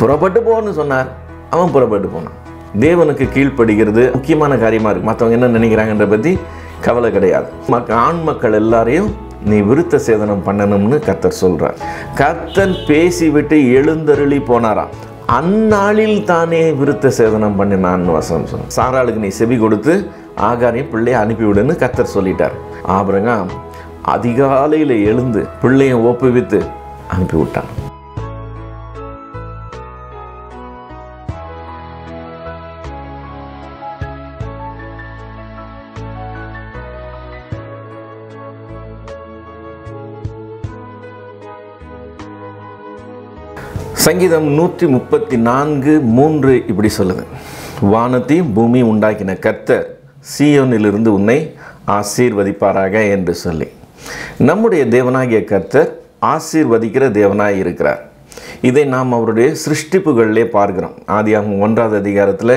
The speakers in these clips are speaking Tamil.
புறப்பட்டு போன்னு சொன்னார், அவன் புறப்பட்டு போனான். தேவனுக்கு கீழ்ப்படுகிறது முக்கியமான காரியமாக இருக்குது. மற்றவங்க என்ன நினைக்கிறாங்கன்ற பற்றி கவலை கிடையாது. ஆண் மக்கள் எல்லாரையும் நீ விருத்த சேதனம் பண்ணணும்னு கர்த்தர் சொல்கிறார். கர்த்தர் பேசிவிட்டு எழுந்தருளி போனாராம். அந்நாளில் தானே விருத்த சேதனம் பண்ணினான்னு வசனம் சொன்னார். சாராளுக்கு நீ செவி கொடுத்து ஆகாரையும் பிள்ளையை அனுப்பிவிடுன்னு கர்த்தர் சொல்லிட்டார். ஆபிரகாம் அதிகாலையில் எழுந்து பிள்ளையை ஒப்புவித்து அனுப்பிவிட்டான். சங்கீதம் 134:3 இப்படி சொல்லுது, வானத்தையும் பூமி உண்டாக்கின கர்த்தர் சீயோனிலிருந்து உன்னை ஆசீர்வதிப்பாராக என்று சொல்லி. நம்முடைய தேவனாகிய கர்த்தர் ஆசீர்வதிக்கிற தேவனாய் இருக்கிறார். இதை நாம் அவருடைய சிருஷ்டிப்புகளிலே பார்க்கிறோம். ஆதியாகமம் 1வது அதிகாரத்தில்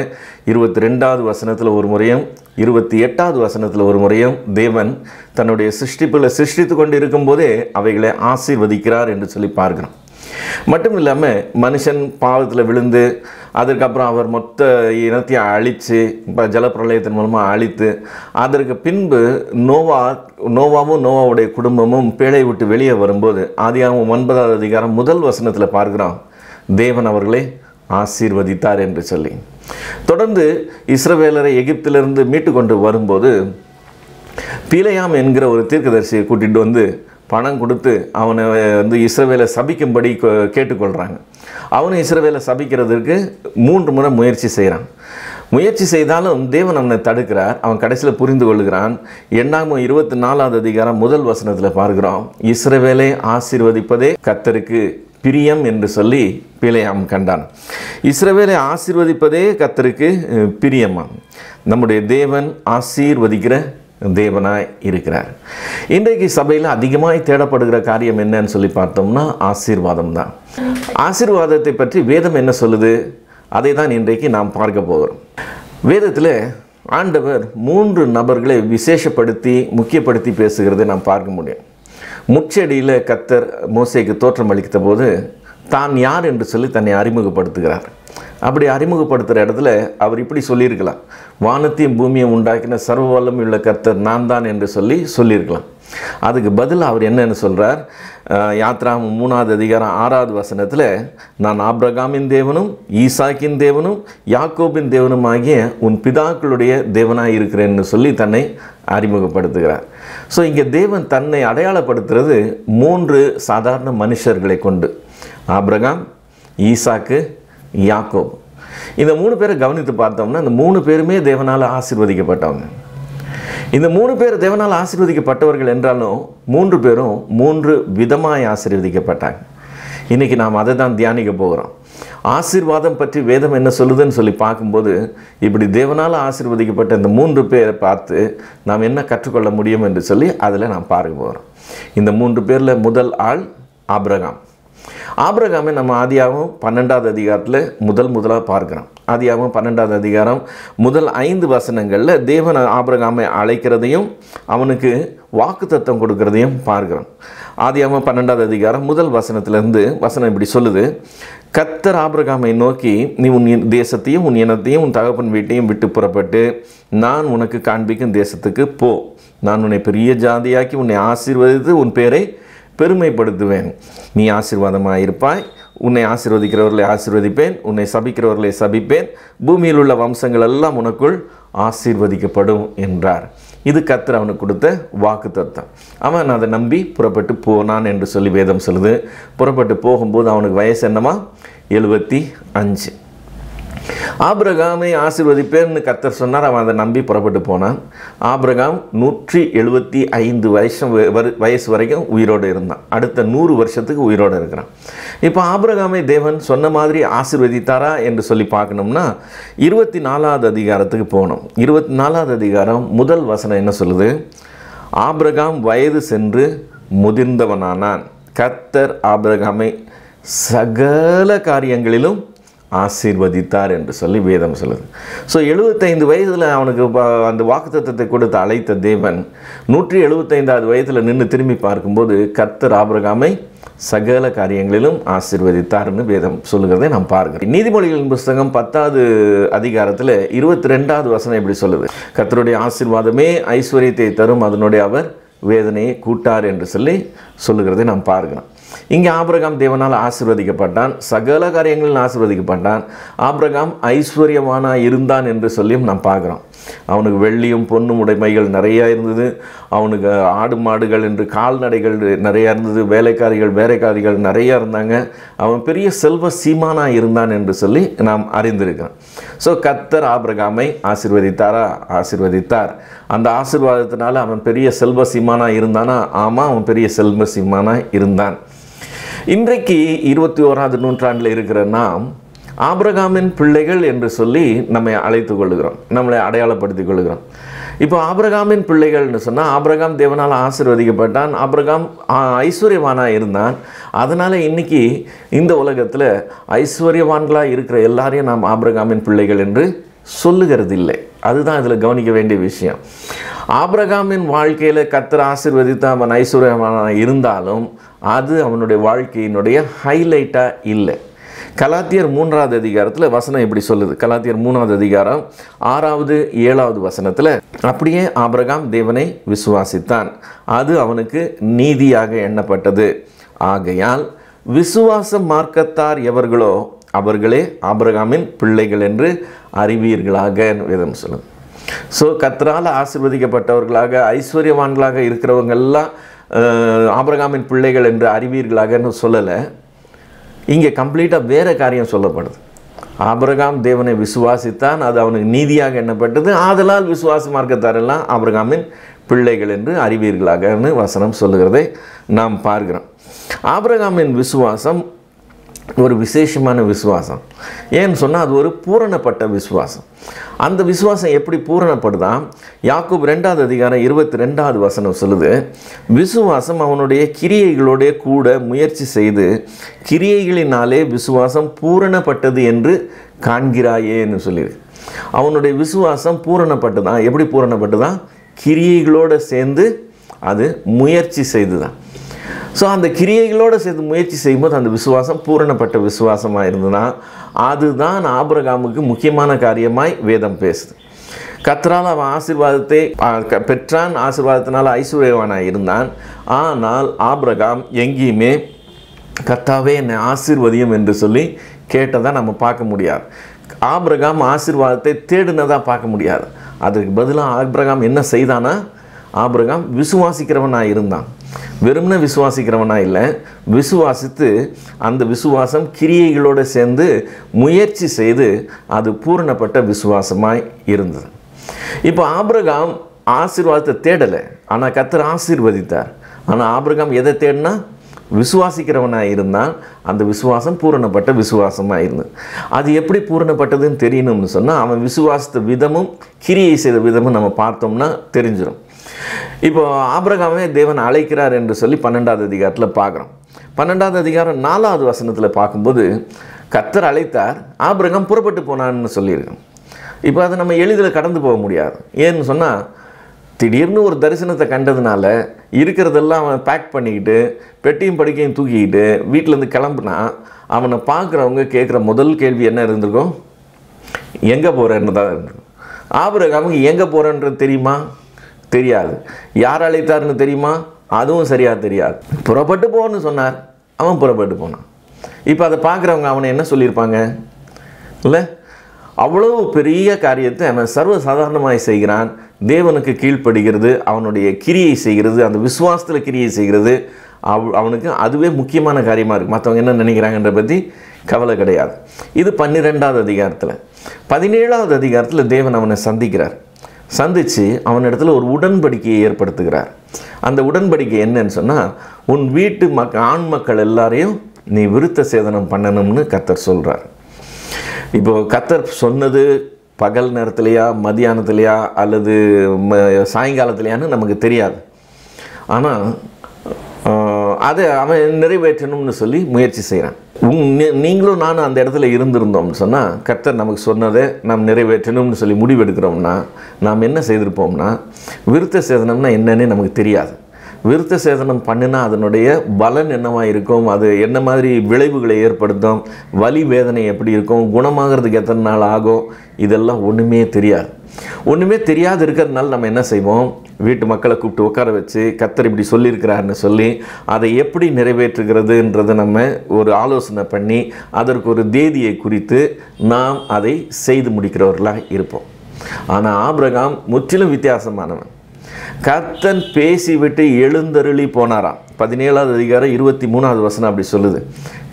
22வது வசனத்தில் ஒரு முறையும் 28வது வசனத்தில் ஒரு முறையும் தேவன் தன்னுடைய சிருஷ்டிப்புகளை சிருஷ்டித்து கொண்டு இருக்கும்போதே அவைகளை ஆசீர்வதிக்கிறார் என்று சொல்லி பார்க்கிறோம். மட்டும் இல்லாமல் மனுஷன் பாவத்தில் விழுந்து அதற்கப்புறம் அவர் மொத்த இனத்தையும் அழித்து இப்போ ஜலப்பிரளயத்தின் மூலமாக அழித்து அதற்கு பின்பு நோவாவும் நோவாவுடைய குடும்பமும் பேழை விட்டு வெளியே வரும்போது ஆதியாகமம் 9வது அதிகாரம் 1 வசனத்தில் பார்க்கிறோம், தேவன் அவர்களை ஆசீர்வதித்தார் என்று சொல்லி. தொடர்ந்து இஸ்ரவேலரை எகிப்திலிருந்து மீட்டு கொண்டு வரும்போது பிலேயாம் என்கிற ஒரு தீர்க்கதரிசியை கூட்டிகிட்டு வந்து பணம் கொடுத்து அவனை இஸ்ரவேலை சபிக்கும்படி கேட்டுக்கொள்கிறாங்க. அவனை இஸ்ரவேலை சபிக்கிறதுக்கு 3 முறை முயற்சி செய்கிறான். முயற்சி செய்தாலும் தேவன் அவனை தடுக்கிறார். அவன் கடைசியில் புரிந்து கொள்கிறான். என்னாகமம் 24வது அதிகாரம் 1 வசனத்தில் பார்க்கிறோம், இஸ்ரவேலை ஆசீர்வதிப்பதே கர்த்தருக்கு பிரியம் என்று சொல்லி பிலேயாம் கண்டான். இஸ்ரவேலை ஆசீர்வதிப்பதே கர்த்தருக்கு பிரியமா. நம்முடைய தேவன் ஆசீர்வதிக்கிற தேவனாய் இருக்கிறார். இன்றைக்கு சபையில் அதிகமாய் தேடப்படுகிற காரியம் என்னன்னு சொல்லி பார்த்தோம்னா ஆசீர்வாதம் தான். ஆசீர்வாதத்தை பற்றி வேதம் என்ன சொல்லுது, அதை தான் இன்றைக்கு நாம் பார்க்க போகிறோம். வேதத்தில் ஆண்டவர் 3 நபர்களை விசேஷப்படுத்தி முக்கியப்படுத்தி பேசுகிறதை நாம் பார்க்க முடியும். முச்செடியில் கர்த்தர் மோசேக்கு தோற்றம் அளித்த போது தான் யார் என்று சொல்லி தன்னை அறிமுகப்படுத்துகிறார். அப்படி அறிமுகப்படுத்துகிற இடத்துல அவர் இப்படி சொல்லியிருக்கலாம், வானத்தையும் பூமியும் உண்டாக்கின சர்வ வல்லமை உள்ள கர்த்தர் நான் தான் என்று சொல்லியிருக்கலாம். அதுக்கு பதில் அவர் என்னன்னு சொல்கிறார், யாத்ராகமம் 3வது அதிகாரம் 6வது வசனத்தில், நான் ஆபிரகாமின் தேவனும் ஈசாக்கின் தேவனும் யாக்கோபின் தேவனும் ஆகிய உன் பிதாக்களுடைய தேவனாய் இருக்கிறேன்னு சொல்லி தன்னை அறிமுகப்படுத்துகிறார். ஸோ இங்கே தேவன் தன்னை அடையாளப்படுத்துறது 3 சாதாரண மனுஷர்களை கொண்டு, ஆபிரகாம், ஈசாக்கு, யாக்கோப். இந்த 3 பேரை கவனித்து பார்த்தோம்னா இந்த 3 பேருமே தேவனால் ஆசீர்வதிக்கப்பட்டவங்க. இந்த 3 பேர் தேவனால் ஆசீர்வதிக்கப்பட்டவர்கள் என்றாலும் 3 பேரும் 3 விதமாய் ஆசீர்வதிக்கப்பட்டாங்க. இன்றைக்கி நாம் அதை தான் தியானிக்க போகிறோம். ஆசீர்வாதம் பற்றி வேதம் என்ன சொல்லுதுன்னு சொல்லி பார்க்கும்போது இப்படி தேவனால் ஆசீர்வதிக்கப்பட்ட இந்த 3 பேரை பார்த்து நாம் என்ன கற்றுக்கொள்ள முடியும் என்று சொல்லி அதில் நாம் பார்க்க போகிறோம். இந்த 3 பேரில் முதல் ஆள் ஆபிரகாம். ஆபிரகாமை நம்ம ஆதியாகமம் 12வது அதிகாரத்தில் முதலாக பார்க்கிறோம். ஆதியாகமம் 12வது அதிகாரம் முதல் 5 வசனங்களில் தேவன் ஆபிரகாமை அழைக்கிறதையும் அவனுக்கு வாக்குத்தத்தம் கொடுக்கிறதையும் பார்க்கிறோம். ஆதியாகமம் 12வது அதிகாரம் முதல் வசனத்திலிருந்து வசனம் இப்படி சொல்லுது, கர்த்தர் ஆபிரகாமை நோக்கி, நீ உன் தேசத்தையும் உன் இனத்தையும் உன் தகப்பன் வீட்டையும் விட்டு புறப்பட்டு நான் உனக்கு காண்பிக்கும் தேசத்துக்கு போ. நான் உன்னை பெரிய ஜாதியாக்கி உன்னை ஆசீர்வதித்து உன் பேரை பெருமைப்படுத்துவேன். நீ ஆசீர்வாதமாக இருப்பாய். உன்னை ஆசீர்வதிக்கிறவர்களை ஆசீர்வதிப்பேன், உன்னை சபிக்கிறவர்களை சபிப்பேன். பூமியில் உள்ள வம்சங்கள் எல்லாம் உனக்குள் ஆசீர்வதிக்கப்படும் என்றார். இது கர்த்தர் அவனுக்கு கொடுத்த வாக்குத்தத்தம். அவன் அதை நம்பி புறப்பட்டு போனான் என்று சொல்லி வேதம் சொல்லுது. புறப்பட்டு போகும்போது அவனுக்கு வயசு என்னமா, 75. ஆபிரகாமை ஆசீர்வதிப்பேன்னு கர்த்தர் சொன்னார். அவன் அதை நம்பி புறப்பட்டு போனான். ஆபிரகாம் 175 வயசு வரைக்கும் உயிரோடு இருந்தான். அடுத்த 100 வருஷத்துக்கு உயிரோடு இருக்கிறான். இப்போ ஆபிரகாமை தேவன் சொன்ன மாதிரி ஆசீர்வதித்தாரா என்று சொல்லி பார்க்கணும்னா 24வது அதிகாரத்துக்கு போகணும். 24வது அதிகாரம் முதல் வசனம் என்ன சொல்லுது, ஆபிரகாம் வயது சென்று முதிர்ந்தவனானான். கர்த்தர் ஆபிரகாமை சகல காரியங்களிலும் ஆசீர்வதித்தார் என்று சொல்லி வேதம் சொல்லுது. ஸோ 75 வயதில் அவனுக்கு அந்த வாக்குத்தத்தத்தை கொடுத்து அழைத்த தேவன் 175வது வயதில் நின்று திரும்பி பார்க்கும்போது கர்த்தர் ஆபிரகாமை சகல காரியங்களிலும் ஆசீர்வதித்தார்னு வேதம் சொல்லுகிறதை நாம் பார்க்கிறோம். நீதிமொழிகளின் புஸ்தகம் 10வது அதிகாரத்தில் 22வது வசனம் எப்படி சொல்லுது? கர்த்தருடைய ஆசீர்வாதமே ஐஸ்வர்யத்தை தரும், அதனுடைய அவர் வேதனையை கூட்டார் என்று சொல்லுகிறதை நாம் பார்க்கிறோம். இங்கே ஆபிரகாம் தேவனால் ஆசீர்வதிக்கப்பட்டான், சகல காரியங்களில் ஆசீர்வதிக்கப்பட்டான். ஆபிரகாம் ஐஸ்வர்யவானாக இருந்தான் என்று சொல்லியும் நாம் பார்க்குறோம். அவனுக்கு வெள்ளியும் பொன்னும் உடைமைகள் நிறையா இருந்தது. அவனுக்கு ஆடு மாடுகள் என்று கால்நடைகள் நிறையா இருந்தது. வேலைக்காரிகள் நிறையா இருந்தாங்க. அவன் பெரிய செல்வ சீமானாக இருந்தான் என்று சொல்லி நாம் அறிந்திருக்கிறோம். ஸோ கர்த்தர் ஆபிரகாமை ஆசீர்வதித்தார். அந்த ஆசீர்வாதத்தினால அவன் பெரிய செல்வ சீமானாக இருந்தானா? ஆமாம், அவன் பெரிய செல்வ சீமானாக இருந்தான். இன்றைக்கு 21வது நூற்றாண்டில் இருக்கிற நாம் ஆபிரகாமின் பிள்ளைகள் என்று சொல்லி நம்மை அழைத்து கொள்ளுகிறோம், நம்மளை அடையாளப்படுத்திக் கொள்ளுகிறோம். இப்போ ஆபிரகாமின் பிள்ளைகள்னு சொன்னால் ஆபிரகாம் தேவனால் ஆசீர்வதிக்கப்பட்டான், ஆபிரகாம் ஐஸ்வர்யவானாக இருந்தான். அதனால் இன்றைக்கி இந்த உலகத்தில் ஐஸ்வர்யவான்களாக இருக்கிற எல்லாரையும் நாம் ஆபிரகாமின் பிள்ளைகள் என்று சொல்லுகிறது இல்லை. அதுதான் இதில் கவனிக்க வேண்டிய விஷயம். ஆபிரகாமின் வாழ்க்கையில் கர்த்தர் ஆசீர்வதித்து அவன் ஐஸ்வர்யவானாக இருந்தாலும் அது அவனுடைய வாழ்க்கையினுடைய ஹைலைட்டாக இல்லை. கலாத்தியர் 3வது அதிகாரத்தில் வசனம் இப்படி சொல்லுது. கலாத்தியர் 3வது அதிகாரம் 6வது 7வது வசனத்தில், அப்படியே ஆபிரகாம் தேவனை விசுவாசித்தான், அது அவனுக்கு நீதியாக எண்ணப்பட்டது. ஆகையால் விசுவாச மார்க்கத்தார் எவர்களோ அவர்களே ஆபிரகாமின் பிள்ளைகள் என்று அறிவீர்களாக வேதம் சொல்லுது. ஸோ கர்த்தரால் ஆசீர்வதிக்கப்பட்டவர்களாக ஐஸ்வர்யவான்களாக இருக்கிறவங்கெல்லாம் ஆபிரகாமின் பிள்ளைகள் என்று அறிவீர்களாகன்னு சொல்லலை. இங்கே கம்ப்ளீட்டாக வேறு காரியம் சொல்லப்படுது. ஆபிரகாம் தேவனை விசுவாசித்தான், அது அவனுக்கு நீதியாக எண்ணப்பட்டது. ஆதலால் விசுவாச மார்க்கத்தாரெல்லாம் ஆபிரகாமின் பிள்ளைகள் என்று அறிவீர்களாகன்னு வசனம் சொல்லுகிறதை நாம் பார்க்கிறோம். ஆபிரகாமின் விசுவாசம் ஒரு விசேஷமான விசுவாசம். ஏன்னு சொன்னால் அது ஒரு பூரணப்பட்ட விசுவாசம். அந்த விசுவாசம் எப்படி பூரணப்படுதான்? யாக்கோபு 2வது அதிகாரம் 22வது வசனம் சொல்லுது, விசுவாசம் அவனுடைய கிரியைகளோடைய கூட முயற்சி செய்து கிரியைகளினாலே விசுவாசம் பூரணப்பட்டது என்று காண்கிறாயேன்னு சொல்லிடு. அவனுடைய விசுவாசம் பூரணப்பட்டுதான். எப்படி பூரணப்பட்டுதான்? கிரியைகளோடு சேர்ந்து அது முயற்சி செய்துதான். ஸோ அந்த கிரியைகளோடு சேர்த்து முயற்சி செய்யும்போது அந்த விசுவாசம் பூரணப்பட்ட விசுவாசமாக இருந்ததுன்னா அதுதான் ஆபிரகாமுக்கு முக்கியமான காரியமாய் வேதம் பேசுது. கர்த்தரால் அவன் ஆசீர்வாதத்தை பெற்றான், ஆசீர்வாதத்தினால் ஐஸ்வர்யவானாக இருந்தான். ஆனால் ஆபிரகாம் எங்கேயுமே கர்த்தாவே என்னை ஆசீர்வதியும் என்று சொல்லி கேட்டதாக நம்ம பார்க்க முடியாது. ஆபிரகாம் ஆசீர்வாதத்தை தேடினதாக பார்க்க முடியாது. அதுக்கு பதிலாக ஆபிரகாம் என்ன செய்தானா? ஆபிரகாம் விசுவாசிக்கிறவனாக இருந்தான். வெறும்ன விசுவாசிக்கிறவனா இல்லை, விசுவாசித்து அந்த விசுவாசம் கிரியைகளோடு சேர்ந்து முயற்சி செய்து அது பூரணப்பட்ட விசுவாசமாய் இருந்தது. இப்போ ஆபிரகாம் ஆசீர்வாதத்தை தேடலை, ஆனால் கர்த்தர் ஆசீர்வதித்தார். ஆனால் ஆபிரகாம் எதை தேடினா? விசுவாசிக்கிறவனாக இருந்தான். அந்த விசுவாசம் பூரணப்பட்ட விசுவாசமாக இருந்தது. அது எப்படி பூரணப்பட்டதுன்னு தெரியணும்னு சொன்னால் அவன் விசுவாசித்த விதமும் கிரியை செய்த விதமும் நம்ம பார்த்தோம்னா தெரிஞ்சிடும். இப்போ ஆபிரகாமே தேவன் அழைக்கிறார் என்று சொல்லி 12வது அதிகாரத்தில் பார்க்குறோம். 12வது அதிகாரம் 4வது வசனத்தில் பார்க்கும்போது கர்த்தர் அழைத்தார், ஆபிரகாம் புறப்பட்டு போனான்னு சொல்லியிருக்கோம். இப்போ அதை நம்ம எளிதில் கடந்து போக முடியாது. ஏன்னு சொன்னால் திடீர்னு ஒரு தரிசனத்தை கண்டதுனால இருக்கிறதெல்லாம் அவன் பேக் பண்ணிக்கிட்டு பெட்டியும் படிக்கையும் தூக்கிக்கிட்டு வீட்டிலேருந்து கிளம்புனா அவனை பார்க்குறவங்க கேட்குற முதல் கேள்வி என்ன இருந்திருக்கும்? எங்கே போகிறேன்னு தான் இருந்திருக்கும். ஆபிரகாமுக்கு எங்கே போகிறேன்றது தெரியுமா? தெரியாது. யார் அழைத்தார்னு தெரியுமா? அதுவும் சரியாக தெரியாது. புறப்பட்டு போன்னு சொன்னார், அவன் புறப்பட்டு போனான். இப்போ அதை பார்க்குறவங்க அவனை என்ன சொல்லியிருப்பாங்க? இல்லை, அவ்வளவு பெரிய காரியத்தை அவன் சர்வசாதாரணமாக செய்கிறான். தேவனுக்கு கீழ்ப்படுகிறது, அவனுடைய கிரியை செய்கிறது, அந்த விசுவாசத்தில் கிரியை செய்கிறது அவனுக்கு அதுவே முக்கியமான காரியமாக இருக்குது. மற்றவங்க என்ன நினைக்கிறாங்கன்ற பற்றி கவலை கிடையாது. இது 12வது அதிகாரத்தில். 17வது அதிகாரத்தில் தேவன் அவனை சந்தித்து அவனிடத்தில் ஒரு உடன்படிக்கையை ஏற்படுத்துகிறார். அந்த உடன்படிக்கை என்னன்னு சொன்னால், உன் வீட்டு ஆண் மக்கள் எல்லாரையும் நீ விருத்த சேதனம் பண்ணணும்னு கர்த்தர் சொல்கிறார். இப்போது கர்த்தர் சொன்னது பகல் நேரத்துலையா, மதியானத்துலையா, அல்லது சாயங்காலத்துலையான்னு நமக்கு தெரியாது. ஆனால் அதை அவன் நிறைவேற்றணும்னு சொல்லி முயற்சி செய்கிறான். நீங்களும் நானும் அந்த இடத்துல இருந்திருந்தோம்னு சொன்னால் கர்த்தர் நமக்கு சொன்னதை நாம் நிறைவேற்றணும்னு சொல்லி முடிவெடுக்கிறோம்னா நாம் என்ன செய்திருப்போம்னா, விருத்த சேதனம்னா என்னன்னே நமக்கு தெரியாது. விருத்த சேதனம் பண்ணினா அதனுடைய பலன் என்னவா இருக்கும், அது என்ன மாதிரி விளைவுகளை ஏற்படுத்தும், வலி வேதனை எப்படி இருக்கும், குணமாகிறதுக்கு எத்தனை நாள் ஆகும், இதெல்லாம் ஒன்றுமே தெரியாது. ஒன்றுமே தெரியாது இருக்கிறதுனால நம்ம என்ன செய்வோம், வீட்டு மக்களை கூப்பிட்டு உட்கார வச்சு கர்த்தர் இப்படி சொல்லியிருக்கிறாருன்னு சொல்லி அதை எப்படி நிறைவேற்றுகிறதுன்றதை நம்ம ஒரு ஆலோசனை பண்ணி அதற்கு ஒரு தேதியை குறித்து நாம் அதை செய்து முடிக்கிறவர்களாக இருப்போம். ஆனால் ஆபிரகாம் முற்றிலும் வித்தியாசமானவன். கர்த்தன் பேசிவிட்டு எழுந்தருளி போனாராம். 17வது அதிகாரம் 23வது வசனம் அப்படி சொல்லுது.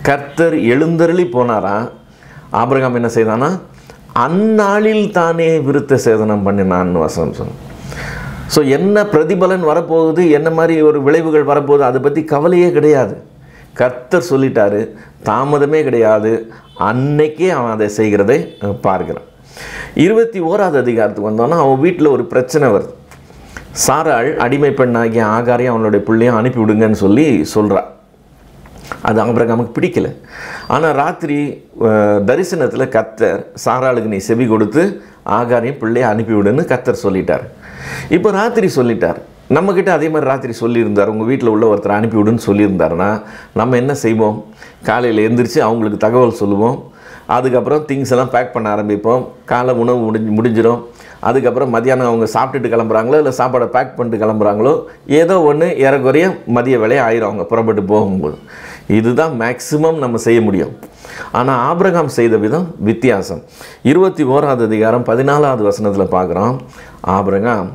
கர்த்தர் எழுந்தருளி போனாராம். ஆபிரகாம் என்ன செய்தானா, அந்நாளில் தானே விருத்த சேதனம் பண்ணினான்னு வசனம் சொன்னான். ஸோ என்ன பிரதிபலன் வரப்போகுது, என்ன மாதிரி ஒரு விளைவுகள் வரப்போகுது, அதை பற்றி கவலையே கிடையாது. கர்த்தர் சொல்லிட்டாரு, தாமதமே கிடையாது, அன்னைக்கே அவன் அதை செய்கிறதை பார்க்கிறான். 21வது அதிகாரத்துக்கு வந்தோன்னா அவன் வீட்டில் ஒரு பிரச்சனை வருது. சாராள் அடிமை பெண்ணாகிய ஆகாரையும் அவனுடைய பிள்ளையும் அனுப்பிவிடுங்கன்னு சொல்லி சொல்கிறான். அது ஆபிரகாமுக்கு பிடிக்கல. ஆனால் ராத்திரி தரிசனத்தில் கர்த்தர் சாராளுக்கு நீ செவி கொடுத்து ஆகாரையும் பிள்ளையை அனுப்பிவிடுன்னு கர்த்தர் சொல்லிட்டார். இப்போ ராத்திரி சொல்லிட்டார். நம்மக்கிட்ட அதே மாதிரி ராத்திரி சொல்லியிருந்தார், உங்கள் வீட்டில் உள்ள ஒருத்தர் அனுப்பிவிடுன்னு சொல்லியிருந்தாருன்னா நம்ம என்ன செய்வோம், காலையில் எழுந்திரிச்சு அவங்களுக்கு தகவல் சொல்லுவோம். அதுக்கப்புறம் திங்ஸ் எல்லாம் பேக் பண்ண ஆரம்பிப்போம். காலை உணவு முடிஞ்சிடும். அதுக்கப்புறம் மதியானம் அவங்க சாப்பிட்டுட்டு கிளம்புறாங்களோ இல்லை சாப்பாடை பேக் பண்ணிட்டு கிளம்புறாங்களோ ஏதோ ஒன்று ஏறக்குறைய மதிய வேலையை ஆயிரும் அவங்க புறப்பட்டு போகும்போது. இதுதான் மேக்சிமம் நம்ம செய்ய முடியும். ஆனால் ஆபிரகாம் செய்த விதம் வித்தியாசம். 21வது அதிகாரம் 14வது வசனத்தில் பார்க்குறோம். ஆபிரகாம்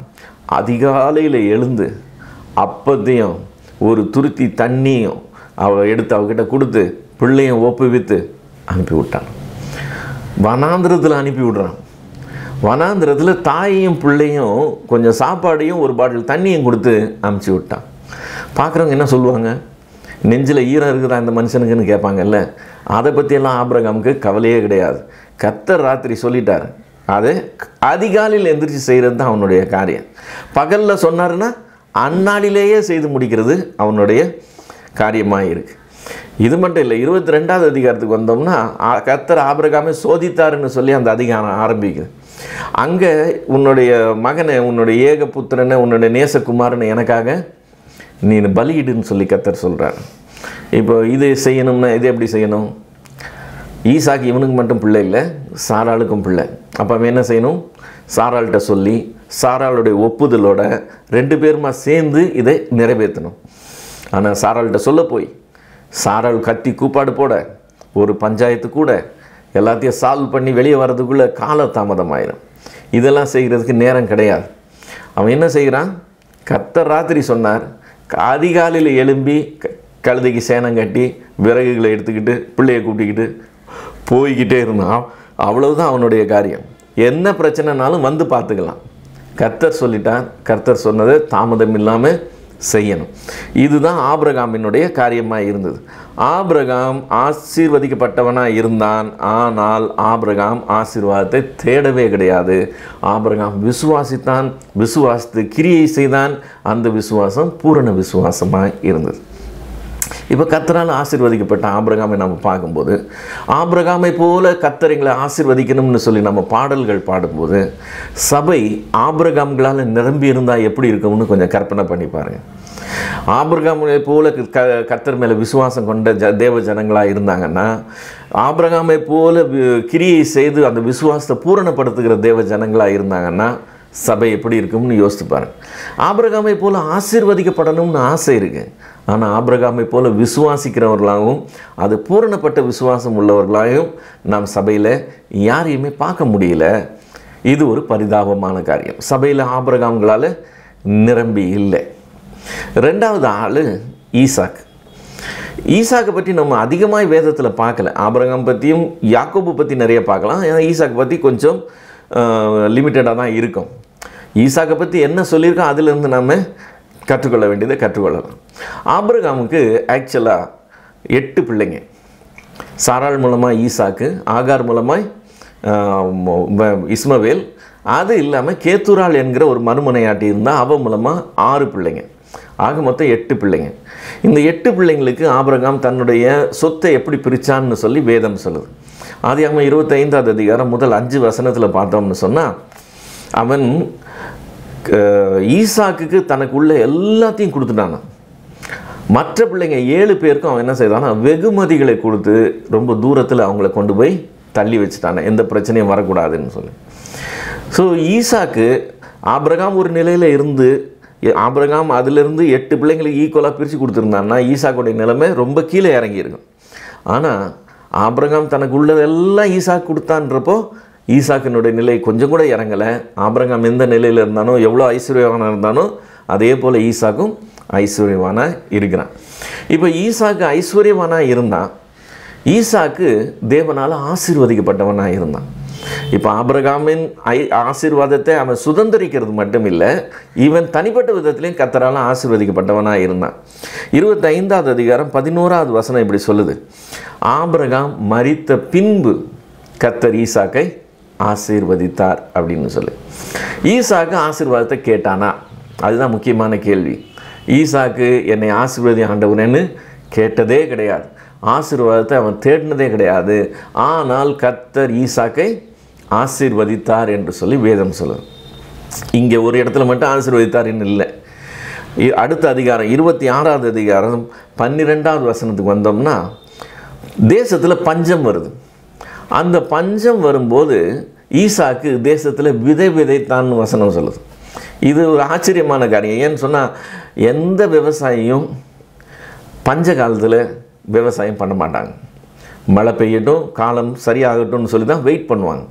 அதிகாலையில் எழுந்து அப்பத்தையும் ஒரு துருத்தி தண்ணியும் அவள் எடுத்து அவகிட்ட கொடுத்து பிள்ளையும் ஒப்புவித்து அனுப்பி விட்டான். வனாந்திரத்தில் அனுப்பி விடுறான். வனாந்திரத்தில் தாயையும் பிள்ளையும் கொஞ்சம் சாப்பாடையும் ஒரு பாட்டில் தண்ணியும் கொடுத்து அனுப்பிச்சி விட்டான். பார்க்குறவங்க என்ன சொல்லுவாங்க, நெஞ்சில் ஈரம் இருக்குதா இந்த மனுஷனுக்குன்னு கேட்பாங்கல்ல. அதை பற்றியெல்லாம் ஆபிரகாமுக்கு கவலையே கிடையாது. கர்த்தர் ராத்திரி சொல்லிட்டார், அது அதிகாலையில் எந்திரிச்சு செய்கிறது தான் அவனுடைய காரியம். பகலில் சொன்னாருன்னா அந்நாளிலேயே செய்து முடிக்கிறது அவனுடைய காரியமாக இருக்குது. இது மட்டும் இல்லை, 22வது அதிகாரத்துக்கு வந்தோம்னா கர்த்தர் ஆபிரகாமை சோதித்தாருன்னு சொல்லி அந்த அதிகாரம் ஆரம்பிக்குது. அங்கே உன்னுடைய மகனை, உன்னுடைய ஏக புத்திரனை, உன்னுடைய நேசகுமாரனை எனக்காக நீ பலியிடுன்னு சொல்லி கர்த்தர் சொல்கிறார். இப்போ இது செய்யணும்னா இது எப்படி செய்யணும், ஈசாக்கு இவனுக்கு மட்டும் பிள்ளை இல்லை, சாராளுக்கும் பிள்ளை. அப்போ அவன் என்ன செய்யணும், சாராள்கிட்ட சொல்லி சாராளுடைய ஒப்புதலோட 2 பேருமா சேர்ந்து இதை நிறைவேற்றணும். ஆனால் சாராள்கிட்ட சொல்ல போய் சாராள் கத்தி கூப்பாடு போட ஒரு பஞ்சாயத்து கூட எல்லாத்தையும் சால்வ் பண்ணி வெளியே வர்றதுக்குள்ளே கால தாமதமாயிடும். இதெல்லாம் செய்கிறதுக்கு நேரம் கிடையாது. அவன் என்ன செய்கிறான், கர்த்தர் ராத்திரி சொன்னார், அதிகாலையில் எழும்பி கழுதைக்கு சேனம் கட்டி விறகுகளை எடுத்துக்கிட்டு பிள்ளையை கூட்டிக்கிட்டு போய்கிட்டே இருந்தான். அவ்வளவுதான் அவனுடைய காரியம். என்ன பிரச்சனைனாலும் வந்து பார்த்துக்கலாம். கர்த்தர் சொல்லிட்டான், கர்த்தர் சொன்னதை தாமதம் இல்லாமல் செய்யணும். இதுதான் ஆபிரகாமினுடைய காரியமாக இருந்தது. ஆபிரகாம் ஆசீர்வதிக்கப்பட்டவனாக இருந்தான். ஆனால் ஆபிரகாம் ஆசீர்வாதத்தை தேடவே கிடையாது. ஆபிரகாம் விசுவாசித்தான், விசுவாசித்து கிரியை செய்தான். அந்த விசுவாசம் பூரண விசுவாசமாக இருந்தது. இப்போ கர்த்தரால் ஆசீர்வதிக்கப்பட்ட ஆபிரகாமை நம்ம பார்க்கும்போது, ஆபிரகாமை போல கர்த்தர் எங்களை ஆசீர்வதிக்கணும்னு சொல்லி நம்ம பாடல்கள் பாடும்போது, சபை ஆபிரகாம்களால் நிரம்பி இருந்தால் எப்படி இருக்கும்னு கொஞ்சம் கற்பனை பண்ணி பாருங்கள். ஆபிரகாமை போல கர்த்தர் மேலே விசுவாசம் கொண்ட தேவ ஜனங்களாக இருந்தாங்கன்னா, ஆபிரகாமை போல கிரியை செய்து அந்த விசுவாசத்தை பூரணப்படுத்துகிற தேவ ஜனங்களாக இருந்தாங்கன்னா சபை எப்படி இருக்கும்னு யோசித்து பாருங்கள். ஆபிரகாமை போல ஆசீர்வதிக்கப்படணும்னு ஆசை இருக்குது. ஆனால் ஆபிரகாமை போல விசுவாசிக்கிறவர்களாகவும் அது பூரணப்பட்ட விசுவாசம் உள்ளவர்களாகவும் நாம் சபையில் யாரையுமே பார்க்க முடியல. இது ஒரு பரிதாபமான காரியம். சபையில் ஆபிரகாம்களால் நிரம்பி இல்லை. 2வது ஆள் ஈசாக். ஈசாக்கை பற்றி நம்ம அதிகமாக வேதத்தில் பார்க்கல. ஆபிரகாம் பற்றியும் யாக்கோபு பற்றி நிறைய பார்க்கலாம். ஏன்னா ஈசாக்கை பற்றி கொஞ்சம் லிமிட்டடாக தான் இருக்கும். ஈசாக்கை பற்றி என்ன சொல்லியிருக்கோம் அதிலிருந்து நம்ம கற்றுக்கொள்ள வேண்டியதை கற்றுக்கொள்ளலாம். ஆபிரகாமுக்கு ஆக்சுவலாக 8 பிள்ளைங்க. சாராள் மூலமாக ஈசாக்கு, ஆகார் மூலமாய் இஸ்மவேல், அது இல்லாமல் கேத்துராள் என்கிற ஒரு மறுமனையாட்டி இருந்தால் அவன் மூலமாக 6 பிள்ளைங்க. ஆக மொத்தம் 8 பிள்ளைங்க. இந்த 8 பிள்ளைங்களுக்கு ஆபிரகாம் தன்னுடைய சொத்தை எப்படி பிரித்தான்னு சொல்லி வேதம் சொல்லுது. ஆதியாகமம் 25வது அதிகாரம் முதல் 5 வசனத்தில் பார்த்தோம்னு சொன்னால், அவன் ஈசாக்குக்கு தனக்குள்ள எல்லாத்தையும் கொடுத்துட்டானா. மற்ற பிள்ளைங்க 7 பேருக்கும் அவன் என்ன செய்தானா, வெகுமதிகளை கொடுத்து ரொம்ப தூரத்தில் அவங்கள கொண்டு போய் தள்ளி வச்சுட்டானே, எந்த பிரச்சனையும் வரக்கூடாதுன்னு சொல்லி. ஸோ ஈசாக்கு ஆபிரகாம் ஒரு நிலையில் இருந்து, ஆபிரகாம் அதிலிருந்து 8 பிள்ளைங்களுக்கு ஈக்குவலாக பிரித்து கொடுத்துருந்தான்னா ஈசாக்குடைய நிலைமை ரொம்ப கீழே இறங்கியிருக்கும். ஆனால் ஆபிரகாம் தனக்கு உள்ளதெல்லாம் ஈசாக்கு கொடுத்தான்றப்போ ஈசாக்கினுடைய நிலை கொஞ்சம் கூட இறங்கலை. ஆபிரகாம் எந்த நிலையில் இருந்தானோ, எவ்வளோ ஐஸ்வர்யவானாக இருந்தானோ, அதே போல் ஈசாக்கும் ஐஸ்வர்யவானாக இருக்கிறான். இப்போ ஈசாக்கு ஐஸ்வர்யவானாக இருந்தான், ஈசாக்கு தேவனால் ஆசீர்வதிக்கப்பட்டவனாக இருந்தான். இப்போ ஆபிரகாமின் ஆசீர்வாதத்தை அவன் சுதந்திரிக்கிறது மட்டும் இல்லை, இவன் தனிப்பட்ட விதத்திலையும் கர்த்தரால் ஆசீர்வதிக்கப்பட்டவனாக இருந்தான். 25வது அதிகாரம் 11வது வசனம் இப்படி சொல்லுது, ஆபிரகாம் மரித்த பின்பு கர்த்தர் ஈசாக்கை ஆசீர்வதித்தார் அப்படின்னு சொல்லி. ஈசாக்கு ஆசீர்வாதத்தை கேட்டானா? அதுதான் முக்கியமான கேள்வி. ஈசாக்கு என்னை ஆசீர்வதி ஆண்டவனேன்னு கேட்டதே கிடையாது, ஆசீர்வாதத்தை அவன் தேடினதே கிடையாது. ஆனால் கர்த்தர் ஈசாக்கை ஆசீர்வதித்தார் என்று சொல்லி வேதம் சொல்லுது. இங்கே ஒரு இடத்துல மட்டும் ஆசீர்வதித்தார்ன்னு இல்லை. அடுத்த அதிகாரம் 26வது அதிகாரம் 12வது வசனத்துக்கு வந்தோம்னா, தேசத்தில் பஞ்சம் வருது. அந்த பஞ்சம் வரும்போது ஈசாக்கு தேசத்தில் விதை விதைத்தான்னு வசனம் சொல்லுது. இது ஒரு ஆச்சரியமான காரியம். ஏன்னு சொன்னால், எந்த விவசாயியும் பஞ்ச காலத்தில் விவசாயம் பண்ண மாட்டாங்க. மழை பெய்யட்டும், காலம் சரியாகட்டும்னு சொல்லி தான் வெயிட் பண்ணுவாங்க.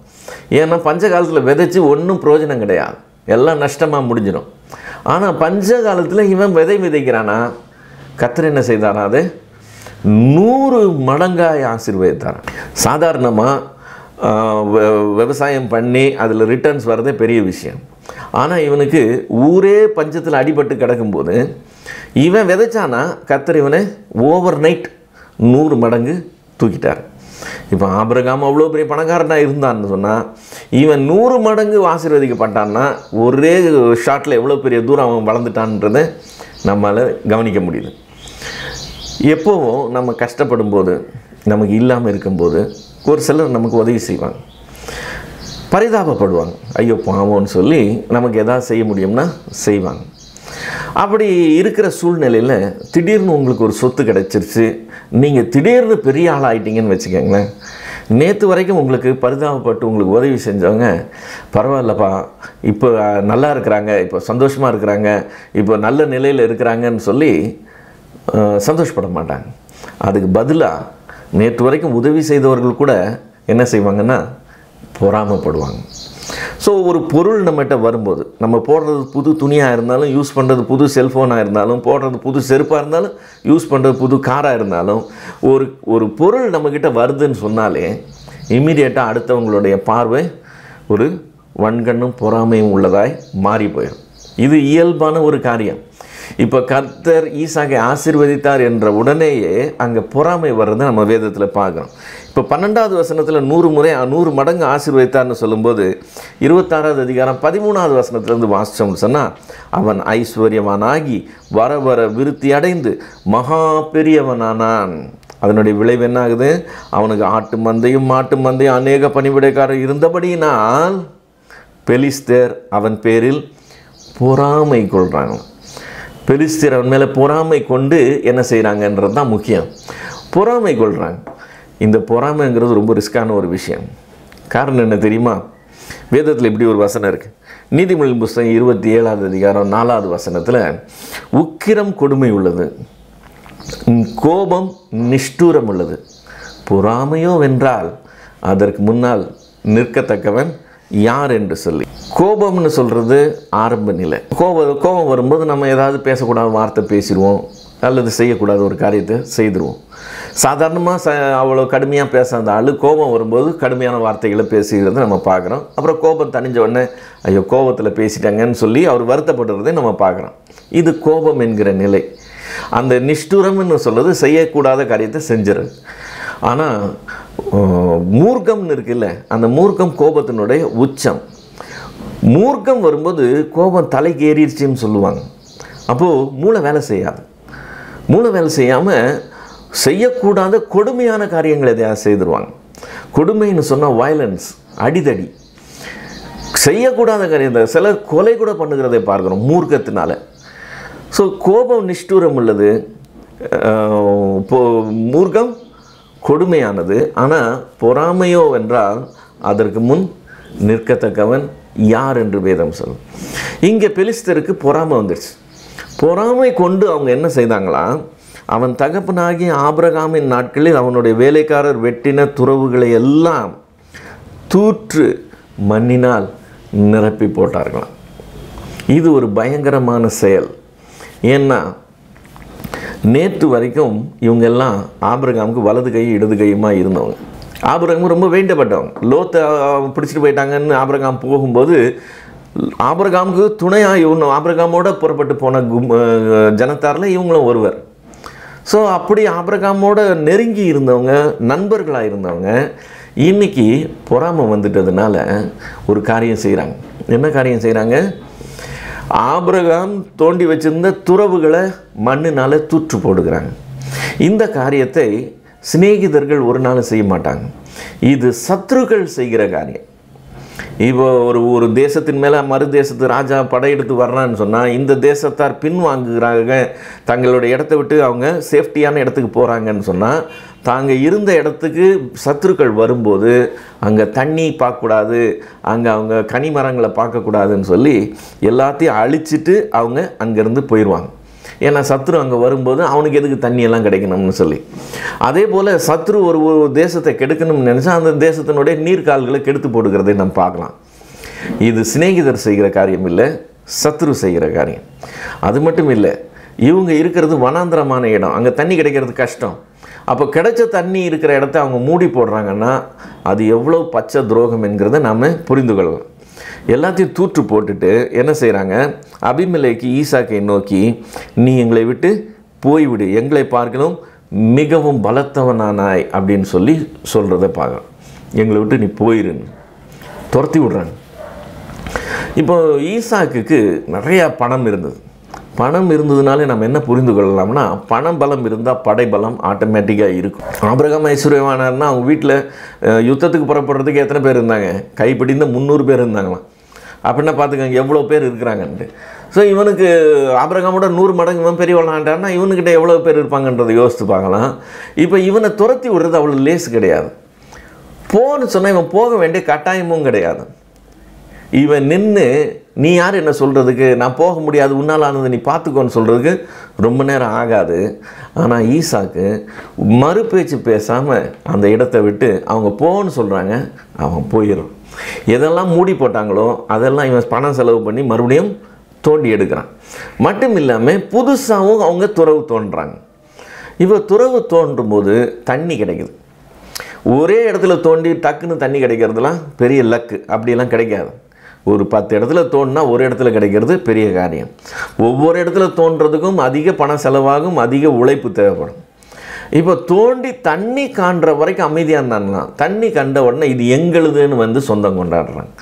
ஏன்னா பஞ்ச காலத்தில் விதைச்சி ஒன்றும் பிரயோஜனம் கிடையாது, எல்லாம் நஷ்டமாக முடிஞ்சிடும். ஆனால் பஞ்ச காலத்தில் இவன் விதை விதைக்கிறானா, கர்த்தர் என்ன செய்தாரா, அது 100 மடங்காய் ஆசீர்வதித்தார். சாதாரணமாக விவசாயம் பண்ணி அதில் ரிட்டர்ன்ஸ் வர்றதே பெரிய விஷயம். ஆனால் இவனுக்கு ஊரே பஞ்சத்தில் அடிபட்டு கிடக்கும்போது இவன் விதைச்சானா கர்த்தர் இவனை ஓவர் நைட் 100 மடங்கு தூக்கிட்டார். இப்போ ஆபிரகாம் அவ்வளோ பெரிய பணக்காரனாக இருந்தான்னு சொன்னால், இவன் 100 மடங்கு ஆசீர்வதிக்கப்பட்டான்னா ஒரே ஷாட்டில் எவ்வளோ பெரிய தூரம் அவன் வளர்ந்துட்டான்றதை நம்மளால் கவனிக்க முடியுது. எப்போவும் நம்ம கஷ்டப்படும் போது, நமக்கு இல்லாமல் இருக்கும்போது ஒரு சிலர் நமக்கு உதவி செய்வாங்க, பரிதாபப்படுவாங்க, ஐயோ பாவம்னு சொல்லி நமக்கு எதாவது செய்ய முடியும்னா செய்வாங்க. அப்படி இருக்கிற சூழ்நிலையில் திடீர்னு உங்களுக்கு ஒரு சொத்து கிடச்சிருச்சு, நீங்கள் திடீர்னு பெரிய ஆள் ஆகிட்டீங்கன்னு வச்சுக்கோங்களேன். நேற்று வரைக்கும் உங்களுக்கு பரிதாபப்பட்டு உங்களுக்கு உதவி செஞ்சவங்க, பரவாயில்லப்பா இப்போ நல்லா இருக்கிறாங்க, இப்போ சந்தோஷமாக இருக்கிறாங்க, இப்போ நல்ல நிலையில் இருக்கிறாங்கன்னு சொல்லி சந்தோஷப்பட மாட்டாங்க. அதுக்கு பதிலாக நேற்று வரைக்கும் உதவி செய்தவர்கள் கூட என்ன செய்வாங்கன்னா பொறாமைப்படுவாங்க. ஸோ ஒரு பொருள் நம்மகிட்ட வரும்போது, நம்ம போடுறது புது துணியாக இருந்தாலும், யூஸ் பண்ணுறது புது செல்ஃபோனாக இருந்தாலும், போடுறது புது செருப்பாக இருந்தாலும், யூஸ் பண்ணுறது புது காராக இருந்தாலும், ஒரு பொருள் நம்மக்கிட்ட வருதுன்னு சொன்னாலே இம்மிடியேட்டாக அடுத்தவங்களுடைய பார்வை ஒரு வன்கண்ணும் பொறாமையும் உள்ளதாய் மாறி போயிடும். இது இயல்பான ஒரு காரியம். இப்போ கர்த்தர் ஈசாக்கை ஆசீர்வதித்தார் என்ற உடனேயே அங்கே பொறாமை வர்றதை நம்ம வேதத்தில் பார்க்குறோம். இப்போ 12வது வசனத்தில் 100 மடங்கு ஆசீர்வதித்தார்னு சொல்லும்போது 26வது அதிகாரம் 13வது வசனத்திலேருந்து வாசித்தோம்னு சொன்னால், அவன் ஐஸ்வர்யவானாகி வர வர விருத்தி அடைந்து மகா பெரியவனானான். அதனுடைய விளைவு என்ன ஆகுது, அவனுக்கு ஆட்டு மந்தையும் மாட்டு மந்தையும் அநேக பணிவிடைக்காரர் இருந்தபடியினால் பெலிஸ்தர் அவன் பேரில் பொறாமை கொள்கிறாங்க. பெலிஸ்தர் அவன் மேலே பொறாமை கொண்டு என்ன செய்கிறாங்கன்றது தான் முக்கியம். பொறாமை கொள்கிறாங்க. இந்த பொறாமைங்கிறது ரொம்ப ரிஸ்கான ஒரு விஷயம். காரணம் என்ன தெரியுமா? வேதத்தில் இப்படி ஒரு வசனம் இருக்குது. நீதிமொழியின் புஸ்தகம் 27வது அதிகாரம் 4வது வசனத்தில், உக்கிரம் கொடுமை உள்ளது, கோபம் நிஷ்டூரம் உள்ளது, பொறாமையோ வென்றால் அதற்கு முன்னால் நிற்கத்தக்கவன் யார் என்று சொல்லி. கோபம்னு சொல்கிறது ஆரம்ப நிலை. கோபம் வரும்போது நம்ம ஏதாவது பேசக்கூடாத வார்த்தை பேசிடுவோம், அல்லது செய்யக்கூடாத ஒரு காரியத்தை செய்துருவோம். சாதாரணமாக அவ்வளோ கடுமையாக பேசாத ஆள் கோபம் வரும்போது கடுமையான வார்த்தைகளை பேசுகிறத நம்ம பார்க்குறோம். அப்புறம் கோபம் தணிஞ்ச உடனே ஐயோ கோபத்தில் பேசிட்டாங்கன்னு சொல்லி அவர் வருத்தப்படுறதை நம்ம பார்க்குறோம். இது கோபம் என்கிற நிலை. அந்த நிஷ்டூரம்னு சொல்கிறது செய்யக்கூடாத காரியத்தை செஞ்சிடும். ஆனால் மூர்க்கம்னு இருக்குல்ல, அந்த மூர்க்கம் கோபத்தினுடைய உச்சம். மூர்க்கம் வரும்போது கோபம் தலைக்கு ஏறிடுச்சின்னு சொல்லுவாங்க. அப்போது மூளை வேலை செய்யாது. மூளை வேலை செய்யாமல் செய்யக்கூடாத கொடுமையான காரியங்களை எதையாவது செய்துருவாங்க. கொடுமைன்னு சொன்னால் வயலன்ஸ், அடிதடி. செய்யக்கூடாத காரியத்தை சிலர் கொலை கூட பண்ணுகிறதை பார்க்குறோம் மூர்க்கத்தினால. ஸோ கோபம் நிஷ்டூரம் உள்ளது, மூர்க்கம் கொடுமையானது. ஆனால் பொறாமையோ என்றால் அதற்கு முன் நிற்கத்தக்கவன் யார் என்று வேதம் சொல்லும். இங்கே பெலிஸ்தருக்கு பொறாமை வந்துடுச்சு. பொறாமை கொண்டு அவங்க என்ன செய்தாங்களா, அவன் தகப்பனாகிய ஆபிரகாமின் நாட்களில் அவனுடைய வேலைக்காரர் வெட்டின துறவுகளை எல்லாம் தூற்று மண்ணினால் நிரப்பி போட்டார்களாம். இது ஒரு பயங்கரமான செயல். ஏன்னா நேற்று வரைக்கும் இவங்கெல்லாம் ஆபிரகாமுக்கு வலது கை இடது கையுமா இருந்தவங்க. ஆபிரகாம் ரொம்ப வேண்டப்பட்டவங்க. லோத்தை பிடிச்சிட்டு போயிட்டாங்கன்னு ஆபிரகாம் போகும்போது ஆபிரகாமுக்கு துணையாக இவங்க ஆபிரகாமோட புறப்பட்டு போன ஜனத்தாரில் இவங்களும் ஒருவர். ஸோ அப்படி ஆபிரகாமோட நெருங்கி இருந்தவங்க, நண்பர்களாக இருந்தவங்க, இன்னைக்கு பொறாமை வந்துட்டதுனால ஒரு காரியம் செய்கிறாங்க. என்ன காரியம் செய்கிறாங்க? ஆபிரகாம் தோண்டி வச்சிருந்த துறவுகளை மண்ணினால் தூற்று போடுகிறாங்க. இந்த காரியத்தை சிநேகிதர்கள் ஒரு நாள் செய்ய மாட்டாங்க. இது சத்ருக்கள் செய்கிற காரியம். இப்போ ஒரு தேசத்தின் மேலே மறு தேசத்து ராஜா படையெடுத்து வர்றான்னு சொன்னால் இந்த தேசத்தார் பின்வாங்குகிறாங்க. தங்களுடைய இடத்த விட்டு அவங்க சேஃப்டியான இடத்துக்கு போகிறாங்கன்னு சொன்னால் தாங்க இருந்த இடத்துக்கு சத்துருக்கள் வரும்போது அங்கே தண்ணி பார்க்கக்கூடாது, அங்கே அவங்க கனி மரங்களை பார்க்கக்கூடாதுன்னு சொல்லி எல்லாத்தையும் அழிச்சிட்டு அவங்க அங்கேருந்து போயிடுவாங்க. ஏன்னா சத்ரு அங்கே வரும்போது அவனுக்கு எதுக்கு தண்ணியெல்லாம் கிடைக்கணும்னு சொல்லி. அதே போல் சத்ரு ஒரு தேசத்தை கெடுக்கணும்னு நினச்சா அந்த தேசத்தினுடைய நீர்கால்களை கெடுத்து போடுகிறதை நம்ம பார்க்கலாம். இது சிநேகிதர் செய்கிற காரியம் இல்லை, சத்ரு செய்கிற காரியம். அது மட்டும் இல்லை, இவங்க இருக்கிறது வனாந்திரமான இடம், அங்கே தண்ணி கிடைக்கிறது கஷ்டம். அப்போ கிடைச்ச தண்ணி இருக்கிற இடத்த அவங்க மூடி போடுறாங்கன்னா அது எவ்வளோ பச்சை துரோகம் என்கிறத நாம் புரிந்து கொள்ளலாம். எல்லாத்தையும் தூற்று போட்டுட்டு என்ன செய்கிறாங்க, அபிமெலேக்கு ஈசாக்கை நோக்கி நீ எங்களை விட்டு போய்விடு, எங்களை பார்க்கணும் மிகவும் பலத்தவனானாய் அப்படின்னு சொல்லி சொல்கிறத பார்க்கலாம். எங்களை விட்டு நீ போயிருன்னு துரத்தி விடுறாங்க. இப்போ ஈசாக்குக்கு நிறையா பணம் இருந்தது. பணம் இருந்ததுனாலே நம்ம என்ன புரிந்து கொள்ளலாம்னா, பணம் பலம் இருந்தால் படைபலம் ஆட்டோமேட்டிக்காக இருக்கும். ஆபிரகாம் ஐஸ்வர்யவானார்னா அவங்க வீட்டில் யுத்தத்துக்கு புறப்படுறதுக்கு எத்தனை பேர் இருந்தாங்க? கைப்பிடிந்த 300 பேர் இருந்தாங்களாம். அப்படின்னா பார்த்துக்கோங்க எவ்வளோ பேர் இருக்கிறாங்கன்ட்டு. ஸோ இவனுக்கு ஆபிரகாமோட 100 மடங்கு இவன் பெரியவனான்ட்டான்னா இவனுக்கிட்ட எவ்வளோ பேர் இருப்பாங்கன்றதை யோசித்து பார்க்கலாம். இப்போ இவனை துரத்தி விடுறது அவ்வளோ லேஸ் கிடையாது. போன்னு சொன்னால் இவன் போக வேண்டிய கட்டாயமும் கிடையாது. இவன் நின்று நீ யார் என்ன சொல்கிறதுக்கு, நான் போக முடியாது, உன்னால் ஆனது நீ பார்த்துக்கோன்னு சொல்கிறதுக்கு ரொம்ப நேரம் ஆகாது. ஆனால் ஈசாக்கு மறு பேச்சு பேசாமல் அந்த இடத்த விட்டு அவங்க போன்னு சொல்கிறாங்க, அவன் போயிடும். எதெல்லாம் மூடி போட்டாங்களோ அதெல்லாம் இவன் பணம் செலவு பண்ணி மறுபடியும் தோண்டி எடுக்கிறான். மட்டும் இல்லாமல் புதுசாகவும் அவங்க துறவு தோன்றுறாங்க. இப்போ துறவு தோன்றும் போது தண்ணி கிடைக்குது. ஒரே இடத்துல தோண்டி டக்குன்னு தண்ணி கிடைக்கிறதுலாம் பெரிய லக்கு, அப்படியெல்லாம் கிடைக்காது. ஒரு 10 இடத்துல தோண்டினா ஒரு இடத்துல கிடைக்கிறது பெரிய காரியம். ஒவ்வொரு இடத்துல தோன்றதுக்கும் அதிக பணம் செலவாகும், அதிக உழைப்பு தேவைப்படும். இப்போ தோண்டி தண்ணி காண்ற வரைக்கும் அமைதியாக இருந்தாங்கன்னா தண்ணி கண்ட உடனே இது எங்களுதுன்னு சொந்தம் கொண்டாடுறாங்க.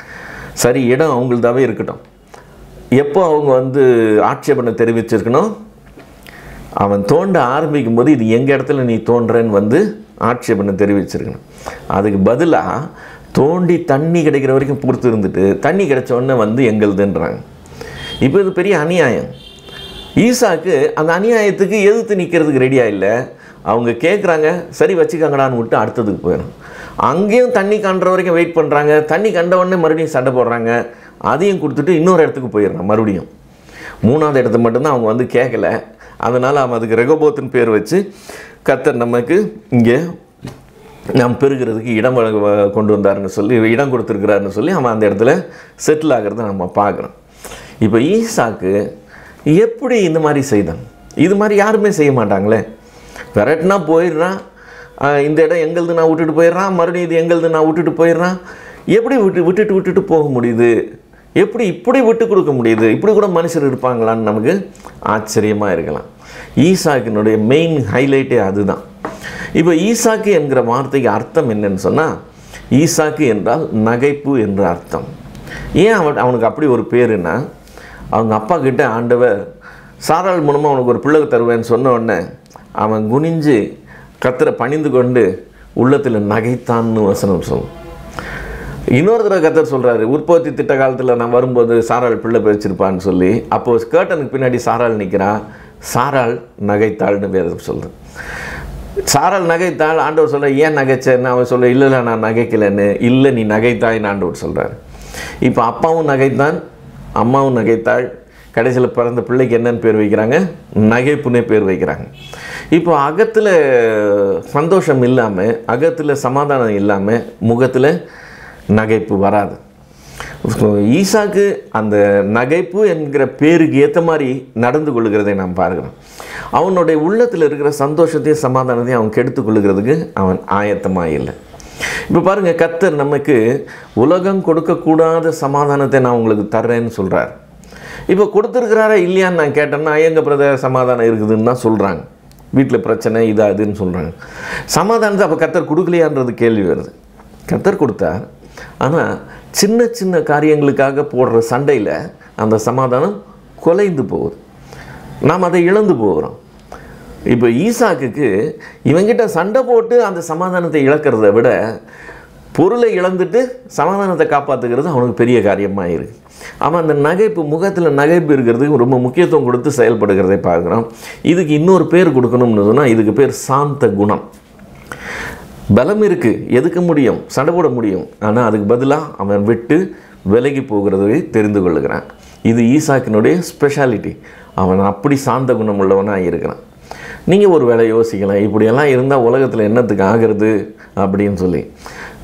சரி, இடம் அவங்களுதாவே இருக்கட்டும். எப்போ அவங்க ஆட்சேபனை தெரிவிச்சிருக்கணும், அவன் தோண்ட ஆரம்பிக்கும் போது இது எங்கள் இடத்துல நீ தோன்றேன்னு ஆட்சேபனை தெரிவிச்சிருக்கணும். அதுக்கு பதிலாக தோண்டி தண்ணி கிடைக்கிற வரைக்கும் பொறுத்து இருந்துட்டு தண்ணி கிடைச்ச உடனே எங்களுதுன்றாங்க. இப்போ இது பெரிய அநியாயம். ஈசாக்கு அந்த அநியாயத்துக்கு எதிர்த்து நிற்கிறதுக்கு ரெடியாக இல்லை. அவங்க கேட்குறாங்க, சரி வச்சுக்காங்கடான்னு விட்டு அடுத்ததுக்கு போயிடும். அங்கேயும் தண்ணி காண்ற வரைக்கும் வெயிட் பண்ணுறாங்க. தண்ணி கண்ட உடனே மறுபடியும் சண்டை போடுறாங்க. அதையும் கொடுத்துட்டு இன்னொரு இடத்துக்கு போயிடுறான். மறுபடியும் 3ஆவது இடத்த மட்டும்தான் அவங்க கேட்கல. அதனால் அவன் அதுக்கு ரெகோபோத்துன்னு பேர் வச்சு கர்த்தர் நமக்கு இங்கே நாம் பெறுகிறதுக்கு இடம் கொண்டு வந்தாருன்னு சொல்லி இடம் கொடுத்துருக்கிறாருன்னு சொல்லி அவன் அந்த இடத்துல செட்டில் ஆகிறத நம்ம பார்க்குறோம். இப்போ ஈசாக்கு எப்படி இந்த மாதிரி செய்தான்? இது மாதிரி யாருமே செய்ய மாட்டாங்களே. விரட்டினா போயிடுறான், இந்த இடம் எங்களுது நான் விட்டுட்டு போயிடுறான், மறுபடியும் இது எங்களுது நான் விட்டுட்டு போயிடுறான். எப்படி விட்டுட்டு போக முடியுது? எப்படி இப்படி விட்டு கொடுக்க முடியுது? இப்படி கூட மனுஷர் இருப்பாங்களான்னு நமக்கு ஆச்சரியமாக இருக்கலாம். ஈசாக்கினுடைய மெயின் ஹைலைட்டே அதுதான். இப்போ ஈசாக்கு என்கிற வார்த்தைக்கு அர்த்தம் என்னன்னு சொன்னால், ஈசாக்கு என்றால் நகைப்பு என்ற அர்த்தம். ஏன் அவனுக்கு அப்படி ஒரு பேருன்னா, அவங்க அப்பா கிட்ட ஆண்டவர் சாராள் மூலமாக அவனுக்கு ஒரு பிள்ளை தருவேன்னு சொன்ன உடனே அவன் குனிஞ்சு கர்த்தரை பணிந்து கொண்டு உள்ளத்தில் நகைத்தான்னு வசனம் சொல்லும். இன்னொரு தடவை கர்த்தர் சொல்கிறாரு, உற்பத்தி திட்ட காலத்தில் நான் வரும்போது சாராள் பிள்ளை பிரிச்சிருப்பான்னு சொல்லி, அப்போது கேர்டனுக்கு பின்னாடி சாராள் நிற்கிறான். சாராள் நகைத்தாள்னு வேதம் சொல்லுது. சாராள் நகைத்தாள். ஆண்டவர் சொல்ல, ஏன் நகைச்சேன்னு அவன் சொல்ல, இல்லை நான் நகைக்கலைன்னு. இல்லை நீ நகைத்தாய்ன்னு ஆண்டவர் சொல்கிறார். இப்போ அப்பாவும் நகைத்தான், அம்மாவும் நகைத்தாள். கடைசியில் பிறந்த பிள்ளைக்கு என்னென்னு பேர் வைக்கிறாங்க? நகைப்புனே பேர் வைக்கிறாங்க. இப்போ அகத்தில் சந்தோஷம் இல்லாமல், அகத்தில் சமாதானம் இல்லாமல் முகத்தில் நகைப்பு வராது. ஈசாக்கு அந்த நகைப்பு என்கிற பேருக்கு ஏற்ற மாதிரி நடந்து கொள்கிறதை நாம் பார்க்கிறோம். அவனுடைய உள்ளத்தில் இருக்கிற சந்தோஷத்தையும் சமாதானத்தையும் அவன் கெடுத்து கொள்ளுகிறதுக்கு அவன் ஆயத்தமாக இல்லை. இப்போ பாருங்கள், கர்த்தர் நமக்கு உலகம் கொடுக்கக்கூடாத சமாதானத்தை நான் உங்களுக்கு தர்றேன்னு சொல்கிறார். இப்போ கொடுத்துருக்கிறாரா இல்லையான்னு நான் கேட்டேன்னா, எங்கள் பிரதர் சமாதானம் இருக்குதுன்னு தான் சொல்கிறாங்க. வீட்டில் பிரச்சனை இதுன்னு சொல்கிறாங்க. சமாதானத்தை அப்போ கர்த்தர் கொடுக்கலையான்றது கேள்வி வருது. கர்த்தர் கொடுத்தார், ஆனால் சின்ன சின்ன காரியங்களுக்காக போடுற சண்டையில் அந்த சமாதானம் குலைந்து போகுது. நாம் அதை இழந்து போகிறோம். இப்போ ஈசாக்குக்கு இவங்கிட்ட சண்டை போட்டு அந்த சமாதானத்தை இழக்கிறத விட பொருளை இழந்துட்டு சமாதானத்தை காப்பாற்றுக்கிறது அவனுக்கு பெரிய காரியமாக இருக்குது. அவன் அந்த நகைப்பு, முகத்தில் நகைப்பு இருக்கிறதுக்கு ரொம்ப முக்கியத்துவம் கொடுத்து செயல்படுகிறதை பார்க்குறோம். இதுக்கு இன்னொரு பேர் கொடுக்கணும்னு சொன்னால் இதுக்கு பேர் சாந்த குணம். பலம் இருக்குது, எதுக்க முடியும், சண்டை போட முடியும். ஆனால் அதுக்கு பதிலாக அவன் விட்டு விலகி போகிறதை தெரிந்து கொள்ளுகிறான். இது ஈசாக்கினுடைய ஸ்பெஷாலிட்டி. அவன் அப்படி சாந்த குணம் உள்ளவனாக இருக்கிறான். நீங்கள் ஒரு வேளை யோசிக்கலாம், இப்படியெல்லாம் இருந்தால் உலகத்தில் என்னத்துக்கு ஆகிறது அப்படின்னு சொல்லி.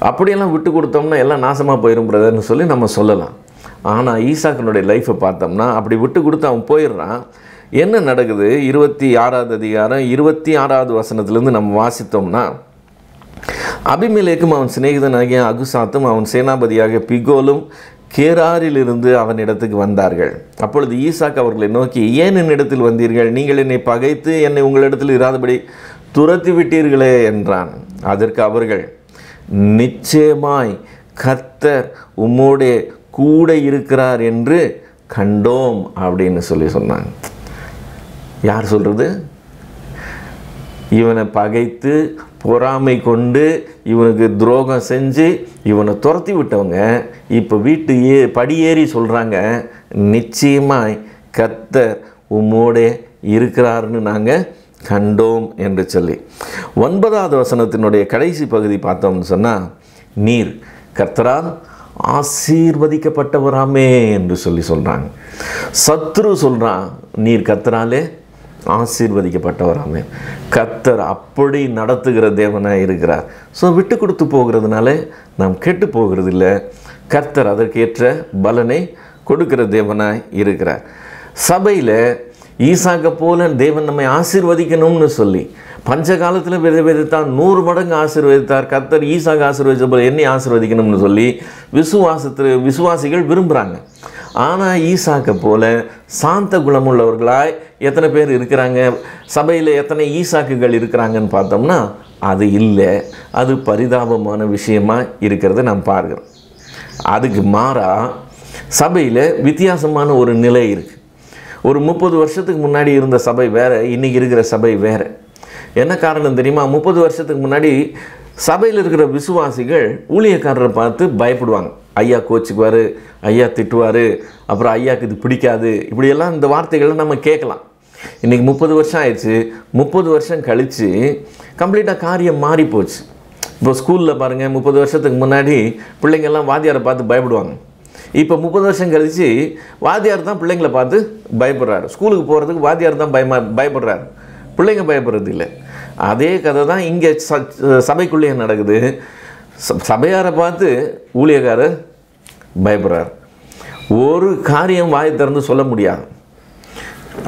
அப்படியெல்லாம் விட்டு கொடுத்தோம்னா எல்லாம் நாசமாக போயிடும் பிரதர்னு சொல்லி நம்ம சொல்லலாம். ஆனால் ஈசாக்கினுடைய லைஃப்பை பார்த்தோம்னா அப்படி விட்டு கொடுத்து அவன் போயிடுறான். என்ன நடக்குது? 26வது அதிகாரம் 26வது வசனத்திலேருந்து நம்ம வாசித்தோம்னா, அபிமெலேக்கும் அவன் சிநேகிதனாகிய அகுசாத்தும் அவன் சேனாபதியாக பிகோலும் கேராரிலிருந்து அவன் இடத்துக்கு வந்தார்கள். அப்பொழுது ஈசாக்கு அவர்களை நோக்கி, ஏன் என்னிடத்தில் வந்தீர்கள்? நீங்கள் என்னை பகைத்து என்னை உங்களிடத்தில் இராதபடி துரத்தி விட்டீர்களே என்றான். அதற்கு அவர்கள், நிச்சயமாய் கர்த்தர் உம்மோடே கூட இருக்கிறார் என்று கண்டோம் அப்படின்னு சொன்னாங்க. யார் சொல்கிறது? இவனை பகைத்து பொறாமை கொண்டு இவனுக்கு துரோகம் செஞ்சு இவனை துரத்தி விட்டவங்க இப்போ வீட்டு படியேறி சொல்கிறாங்க, நிச்சயமாய் கர்த்தர் உம்மோடே இருக்கிறார்னு நாங்கள் கண்டோம் என்று சொல்லி. 9வது வசனத்தினுடைய கடைசி பகுதி பார்த்தோம்னு சொன்னால், நீர் கர்த்தரால் ஆசீர்வதிக்கப்பட்டவராமே என்று சொல்கிறாங்க. சத்ரு சொல்கிறான், நீர் கர்த்தராலே ஆசீர்வதிக்கப்பட்டவராமே. கர்த்தர் அப்படி நடத்துகிற தேவனாக இருக்கிறார். ஸோ விட்டு கொடுத்து போகிறதுனால நாம் கெட்டு போகிறது இல்லை. கர்த்தர் அதற்கேற்ற பலனை கொடுக்கிற தேவனாய் இருக்கிறார். சபையில் ஈசாக்கை போல தேவன் நம்மை ஆசீர்வதிக்கணும்னு சொல்லி பஞ்ச காலத்தில் விதைத்தான் 100 மடங்கு ஆசீர்வதித்தார். கர்த்தர் ஈசாக்கு ஆசீர்வதித்த போல என்னை ஆசீர்வதிக்கணும்னு சொல்லி விசுவாசிகள் விரும்புகிறாங்க. ஆனால் ஈசாக்கை போல சாந்த குணமுள்ளவர்களாய் எத்தனை பேர் இருக்கிறாங்க? சபையில் எத்தனை ஈசாக்குகள் இருக்கிறாங்கன்னு பார்த்தோம்னா அது இல்லை. அது பரிதாபமான விஷயமாக இருக்கிறத நாம் பார்க்குறோம். அதுக்கு மாறாக சபையில் வித்தியாசமான ஒரு நிலை இருக்குது. ஒரு 30 வருஷத்துக்கு முன்னாடி இருந்த சபை வேறு, இன்றைக்கி இருக்கிற சபை வேறு. என்ன காரணம் தெரியுமா? 30 வருஷத்துக்கு முன்னாடி சபையில் இருக்கிற விசுவாசிகள் ஊழியக்காரரை பார்த்து பயப்படுவாங்க. ஐயா கோச்சுக்குவார், ஐயா திட்டுவார், அப்புறம் ஐயாவுக்கு இது பிடிக்காது, இப்படியெல்லாம் இந்த வார்த்தைகளை நம்ம கேட்கலாம். இன்றைக்கி 30 வருஷம் ஆயிடுச்சு. 30 வருஷம் கழித்து கம்ப்ளீட்டாக காரியம் மாறி போச்சு. இப்போ ஸ்கூலில் பாருங்கள், 30 வருஷத்துக்கு முன்னாடி பிள்ளைங்கள்லாம் வாத்தியாரை பார்த்து பயப்படுவாங்க. இப்போ 30 வருஷம் கழித்து வாத்தியார் தான் பிள்ளைங்களை பார்த்து பயப்படுறாரு. ஸ்கூலுக்கு போகிறதுக்கு வாத்தியார் தான் பயப்படுறாரு, பிள்ளைங்க பயப்படுறது இல்லை. அதே கதை தான் இங்கே சபைக்குள்ளேயே நடக்குது. சபையாரை பார்த்து ஊழியக்காரர் பயப்படுறார். ஒரு காரியம் வாயை திறந்து சொல்ல முடியாது.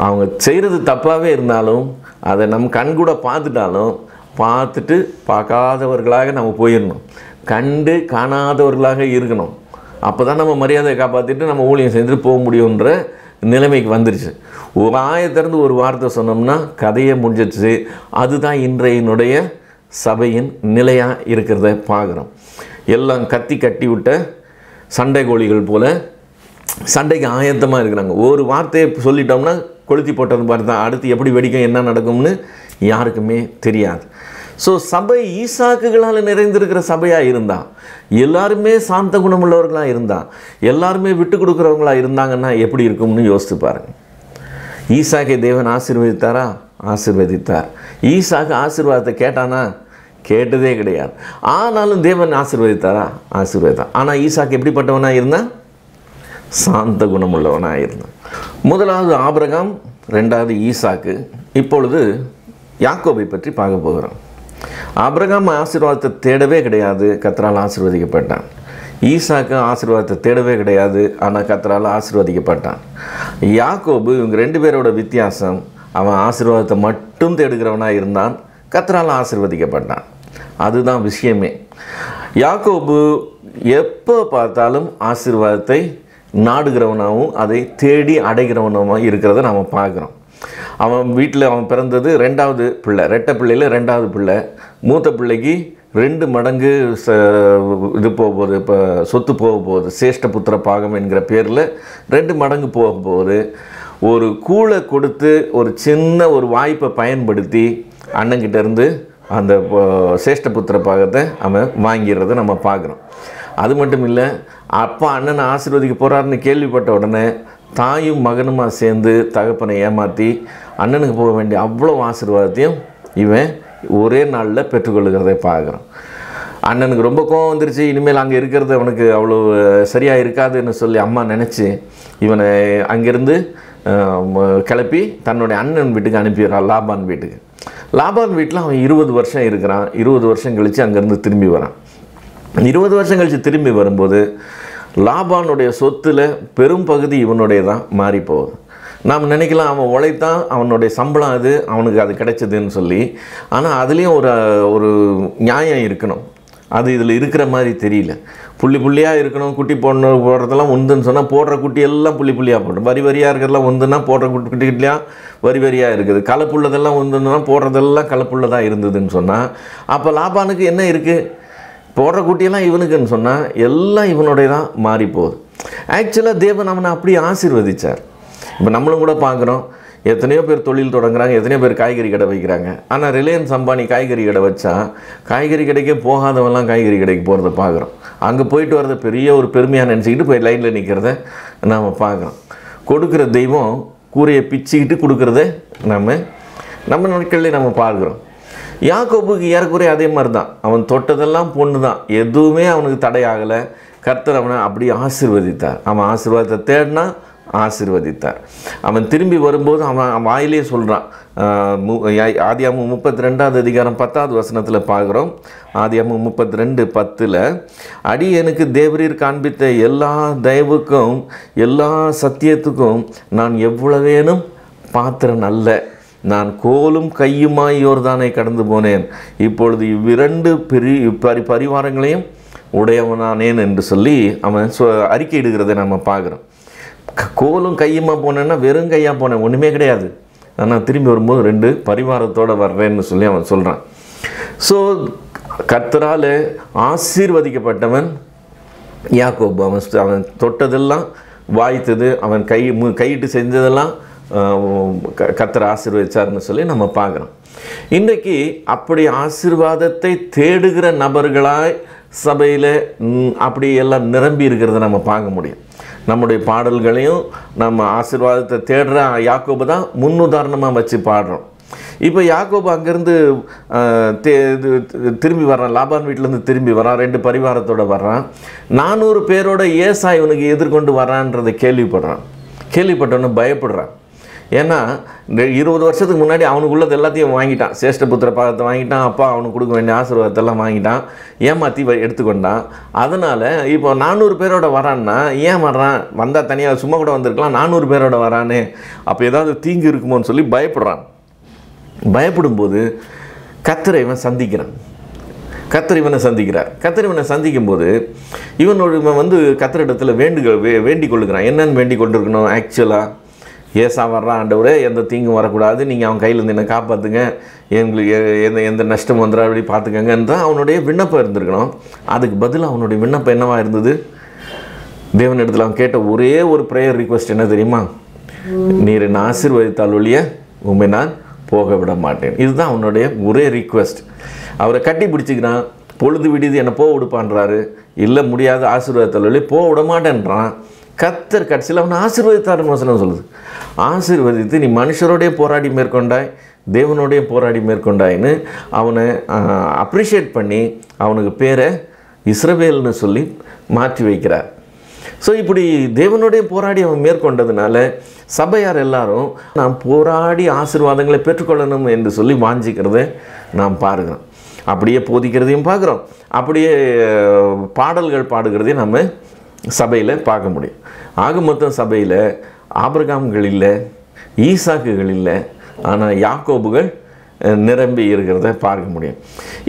அவங்க செய்கிறது தப்பாகவே இருந்தாலும் அதை நம்ம கண்கூட பார்த்துட்டு பார்க்காதவர்களாக நம்ம போயிடணும். கண்டு காணாதவர்களாக இருக்கணும். அப்போ தான் நம்ம மரியாதையை காப்பாற்றிட்டு நம்ம ஊழியம் செஞ்சுட்டு போக முடியுன்ற நிலைமைக்கு வந்துருச்சு. ஒரு ஆயத்திறந்து ஒரு வார்த்தை சொன்னோம்னா கதையை முடிஞ்சிடுச்சு. அதுதான் இன்றையினுடைய சபையின் நிலையாக இருக்கிறத பார்க்குறோம். எல்லாம் கட்டி விட்ட சண்டை கோழிகள் போல் சண்டைக்கு ஆயத்தமாக இருக்கிறாங்க. ஒரு வார்த்தையை சொல்லிட்டோம்னா கொளுத்தி போட்டது மாதிரி தான். அடுத்து எப்படி வெடிக்கும், என்ன நடக்கும்னு யாருக்குமே தெரியாது. ஸோ சபை ஈசாக்குகளால் நிறைந்திருக்கிற சபையாக இருந்தால், எல்லாருமே சாந்த குணமுள்ளவர்களாக இருந்தால், எல்லாருமே விட்டு கொடுக்குறவங்களா இருந்தாங்கன்னா எப்படி இருக்கும்னு யோசித்து பாருங்கள். ஈசாக்கை தேவன் ஆசீர்வதித்தாரா? ஆசீர்வதித்தார். ஈசாக்கு ஆசீர்வாதத்தை கேட்டானா? கேட்டதே கிடையாது. ஆனாலும் தேவன் ஆசீர்வதித்தாரா? ஆசீர்வதித்தார். ஆனால் ஈசாக்கு எப்படிப்பட்டவனாக இருந்தான்? சாந்த குணமுள்ளவனாக இருந்தான். முதலாவது ஆபிரகாம், ரெண்டாவது ஈசாக்கு. இப்பொழுது யாக்கோபை பற்றி பார்க்க போகிறோம். ஆபிரகாம் ஆசீர்வாதத்தை தேடவே கிடையாது, கர்த்தரால் ஆசீர்வதிக்கப்பட்டான். ஈசாக்கு ஆசீர்வாதத்தை தேடவே கிடையாது, ஆனால் கர்த்தரால் ஆசீர்வதிக்கப்பட்டான். யாக்கோபு, இவங்க ரெண்டு பேரோட வித்தியாசம், அவன் ஆசீர்வாதத்தை மட்டும் தேடுகிறவனாக இருந்தான், கர்த்தரால் ஆசீர்வதிக்கப்பட்டான். அதுதான் விஷயமே. யாக்கோபு எப்போ பார்த்தாலும் ஆசீர்வாதத்தை நாடுகிறவனாகவும் அதை தேடி அடைகிறவனாகவும் இருக்கிறத நாம் பார்க்குறோம். அவன் வீட்டில் அவன் பிறந்தது ரெண்டாவது பிள்ளை, ரெட்டை பிள்ளையில் ரெண்டாவது பிள்ளை. மூத்த பிள்ளைக்கு 2 மடங்கு இது போக போகுது, இப்போ சொத்து போக போகுது. சேஷ்ட புத்திர பாகம் என்கிற பேரில் 2 மடங்கு போக போகுது. ஒரு கூளை கொடுத்து ஒரு சின்ன ஒரு வாய்ப்பை பயன்படுத்தி அண்ணங்கிட்டேருந்து அந்த சேஷ்ட புத்திர பாகத்தை அவன் வாங்கிறத நம்ம பார்க்குறோம். அது மட்டும் இல்லை, அப்பா அண்ணனை ஆசீர்வதிக்க போகிறாருன்னு கேள்விப்பட்ட உடனே தாயும் மகனுமா சேர்ந்து தகப்பனை ஏமாற்றி அண்ணனுக்கு போக வேண்டிய அவ்வளோ ஆசீர்வாதத்தையும் இவன் ஒரே நாளில் பெற்றுக்கொள்கிறதை பார்க்குறோம். அண்ணனுக்கு ரொம்ப கோவம் வந்துருச்சு, இனிமேல் அங்கே இருக்கிறது அவனுக்கு அவ்வளோ சரியாக இருக்காதுன்னு சொல்லி அம்மா நினச்சி இவனை அங்கேருந்து கிளப்பி தன்னுடைய அண்ணன் வீட்டுக்கு அனுப்பிடுறான், லாபான் வீட்டுக்கு. லாபான் வீட்டில் அவன் 20 வருஷம் இருக்கிறான். 20 வருஷம் கழித்து அங்கேருந்து திரும்பி வரான். 20 வருஷம் கழித்து திரும்பி வரும்போது லாபானுடைய சொத்தில் பெரும் பகுதி இவனுடைய தான் மாறி போகுது. நாம் நினைக்கலாம் அவன் உழைத்தான், அவனுடைய சம்பளம் அது, அவனுக்கு அது கிடைச்சதுன்னு சொல்லி. ஆனால் அதுலேயும் ஒரு நியாயம் இருக்கணும். அது இதில் இருக்கிற மாதிரி தெரியல. புள்ளி புள்ளியாக இருக்கணும். குட்டி போடுறதெல்லாம் ஒன்றுன்னு சொன்னால் போடுற குட்டியெல்லாம் புள்ளி புள்ளியாக போடும். வரி வரியாக இருக்கிறதெல்லாம் ஒன்றுனா போடுற குட்டிலாம் வரி வரியாக இருக்குது. கலப்புள்ளதெல்லாம் ஒன்றுன்னா போடுறதெல்லாம் கலப்புள்ளதாக இருந்ததுன்னு சொன்னால், அப்போ லாபானுக்கு என்ன இருக்குது? போடுற குட்டியெல்லாம் இவனுக்குன்னு சொன்னால் எல்லாம் இவனுடைய தான் மாறி போகுது. ஆக்சுவலாக தேவன் அவனை அப்படி ஆசீர்வதித்தார். இப்போ நம்மளும் கூட பார்க்குறோம், எத்தனையோ பேர் தொழில் தொடங்குறாங்க, எத்தனையோ பேர் காய்கறி கடை வைக்கிறாங்க. ஆனால் ரிலையன்ஸ் அம்பானி காய்கறி கடை வச்சா காய்கறி கடைக்கே போகாதவெல்லாம் காய்கறி கடைக்கு போகிறத பார்க்குறோம். அங்கே போயிட்டு வரத பெரிய ஒரு பெருமையாக நினச்சிக்கிட்டு போய் லைனில் நிற்கிறத நாம் பார்க்குறோம். கொடுக்குற தெய்வம் கூரையை பிச்சுக்கிட்டு கொடுக்குறத நம்ம நாட்களில் நம்ம பார்க்குறோம். யாக்கோபுக்கு ஏறக்குறைய அதே மாதிரி தான். அவன் தொட்டதெல்லாம் பொண்ணு தான், எதுவுமே அவனுக்கு தடையாகலை. கர்த்தர் அவனை அப்படி ஆசீர்வதித்தார். அவன் ஆசீர்வாதத்தை தேடினா ஆசீர்வதித்தார். அவன் திரும்பி வரும்போது அவன் வாயிலே சொல்கிறான். ஆதியாகமம் 32வது அதிகாரம் 10வது வசனத்தில் பார்க்குறோம். ஆதியாகமம் 32:10 அடியேனுக்கு தேவரீர் காண்பித்த எல்லா தயவுக்கும் எல்லா சத்தியத்துக்கும் நான் எவ்வளவேனும் பாத்திரன் அல்ல. நான் கோலும் கையுமாய் யோர்தானை கடந்து போனேன். இப்பொழுது இவ்விரண்டு பரிவாரங்களையும் உடையவனானேன் என்று சொல்லி அவன் அறிக்கையிடுகிறதை நம்ம பார்க்குறோம். கோலும் கையுமா போனேன்னா வெறும் கையாக போனேன், ஒன்றுமே கிடையாது. ஆனால் திரும்பி வரும்போது 2 பரிவாரத்தோடு வர்றேன்னு சொல்லி அவன் சொல்கிறான். ஸோ கர்த்தரால் ஆசீர்வதிக்கப்பட்டவன் யாக்கோபு. அவன் தொட்டதெல்லாம் வாய்த்தது, அவன் கையிட்டு செஞ்சதெல்லாம் கர்த்தர் ஆசீர்வதிச்சார்னு சொல்லி நம்ம பார்க்குறோம். இன்றைக்கு அப்படி ஆசீர்வாதத்தை தேடுகிற நபர்களாய் சபையில் அப்படி எல்லாம் நிரம்பி இருக்கிறத நம்ம பார்க்க முடியும். நம்முடைய பாடல்களையும் நம்ம ஆசீர்வாதத்தை தேடுற யாக்கோபு தான் முன்னுதாரணமாக வச்சு பாடுறோம். இப்போ யாக்கோபு அங்கேருந்து திரும்பி வர்றான், லாபான் வீட்டிலேருந்து திரும்பி வரான், 2 பரிவாரத்தோடு வர்றான். 400 பேரோட ஏசா இவனுக்கு எதிர்கொண்டு வரான்றதை கேள்விப்பட்டவனு பயப்படுறான். ஏன்னா 20 வருஷத்துக்கு முன்னாடி அவனுக்கு உள்ளது எல்லாத்தையும் வாங்கிட்டான். சேஷ்டபுத்திர பாகத்தை வாங்கிட்டான், அப்பா அவனுக்கு கொடுக்க வேண்டிய ஆசீர்வாதத்தெல்லாம் வாங்கிட்டான், ஏமாற்றி எடுத்துக்கொண்டான். அதனால் இப்போ 400 பேரோட வரான்னா ஏன் வர்றான்? வந்தால் தனியாக சும்மா கூட வந்திருக்கலாம், 400 பேரோட வரானே, அப்போ ஏதாவது தீங்கு இருக்குமோன்னு சொல்லி பயப்படுறான். பயப்படும்போது கர்த்தரை இவன் சந்திக்கிறான். கர்த்தர் இவனை சந்திக்கும்போது இவன் கர்த்தரிடத்தில் வேண்டிக் கொள்ளுகிறான். என்னன்னு வேண்டிக் கொண்டிருக்கணும்? ஆக்சுவலாக ஏசா வர்றான், ஆண்டவரே எந்த தீங்கும் வரக்கூடாது, நீங்கள் அவன் கையிலேருந்து என்னை காப்பாற்றுங்க, எங்களுக்கு எந்த நஷ்டம் வந்துடா அப்படி பார்த்துக்கங்கன்னு தான் அவனுடைய விண்ணப்பம் இருந்திருக்கணும். அதுக்கு பதில் அவனுடைய விண்ணப்பம் என்னவாக இருந்தது? தேவனிடத்தில் அவன் கேட்ட ஒரே ஒரு ப்ரேயர் ரிக்வெஸ்ட் என்ன தெரியுமா? நீர் என்னை ஆசீர்வதித்தால் ஒழிய உண்மை நான் போக விட மாட்டேன். இதுதான் அவனுடைய ஒரே ரிக்வெஸ்ட். அவரை கட்டி பிடிச்சிக்கிறான், பொழுது விடுது என்னை போக விடுப்பான்றாரு. இல்லை முடியாது, ஆசீர்வாதத்தில் போக விட மாட்டேன்றான். கர்த்தர் கடைசியில் அவனை ஆசீர்வதித்தாருன்னு வசனம் சொல்லுது. ஆசீர்வதித்து நீ மனுஷரோடைய போராடி மேற்கொண்டாய், தேவனோடைய போராடி மேற்கொண்டாயின்னு அவனை அப்ரிஷியேட் பண்ணி அவனுக்கு பேரை இஸ்ரவேல்னு சொல்லி மாற்றி வைக்கிறார். ஸோ இப்படி தேவனுடைய போராடி அவன் மேற்கொண்டதுனால சபையார் எல்லாரும் நாம் போராடி ஆசீர்வாதங்களை பெற்றுக்கொள்ளணும் என்று சொல்லி வாஞ்சிக்கிறத நாம் பார்க்கிறோம். அப்படியே போதிக்கிறதையும் பார்க்குறோம், அப்படியே பாடல்கள் பாடுகிறதையும் நம்ம சபையில் பார்க்க முடியும். ஆக மொத்தம் சபையில் ஆபிரகாம்கள் இல்லை, ஈசாக்குகள் இல்லை, ஆனால் யாக்கோபுகள் நிரம்பி இருக்கிறத பார்க்க முடியும்.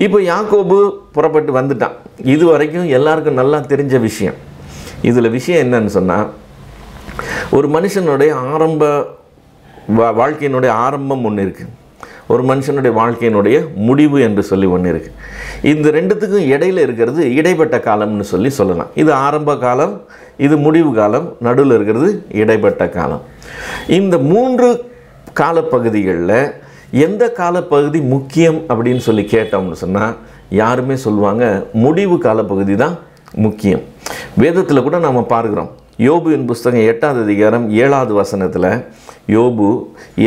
இப்போ யாக்கோபு புறப்பட்டு வந்துட்டான். இது வரைக்கும் எல்லாருக்கும் நல்லா தெரிஞ்ச விஷயம். இதில் விஷயம் என்னன்னு சொன்னால், ஒரு மனுஷனுடைய வாழ்க்கையினுடைய ஆரம்பம் ஒன்று இருக்குது, ஒரு மனுஷனுடைய வாழ்க்கையினுடைய முடிவு என்று சொல்லி ஒன்று இருக்குது. இந்த ரெண்டுத்துக்கும் இடையில் இருக்கிறது இடைப்பட்ட காலம்னு சொல்லலாம். இது ஆரம்ப காலம், இது முடிவு காலம், நடுவில் இருக்கிறது இடைப்பட்ட காலம். இந்த 3 காலப்பகுதிகளில் எந்த காலப்பகுதி முக்கியம் அப்படின்னு சொல்லி கேட்டோம்னு சொன்னால் யாருமே சொல்லுவாங்க முடிவு காலப்பகுதி தான் முக்கியம். வேதத்தில் கூட நாம் பார்க்குறோம். யோபுவின் புஸ்தகம் 8ஆம் அதிகாரம் 7வது வசனத்தில் யோபு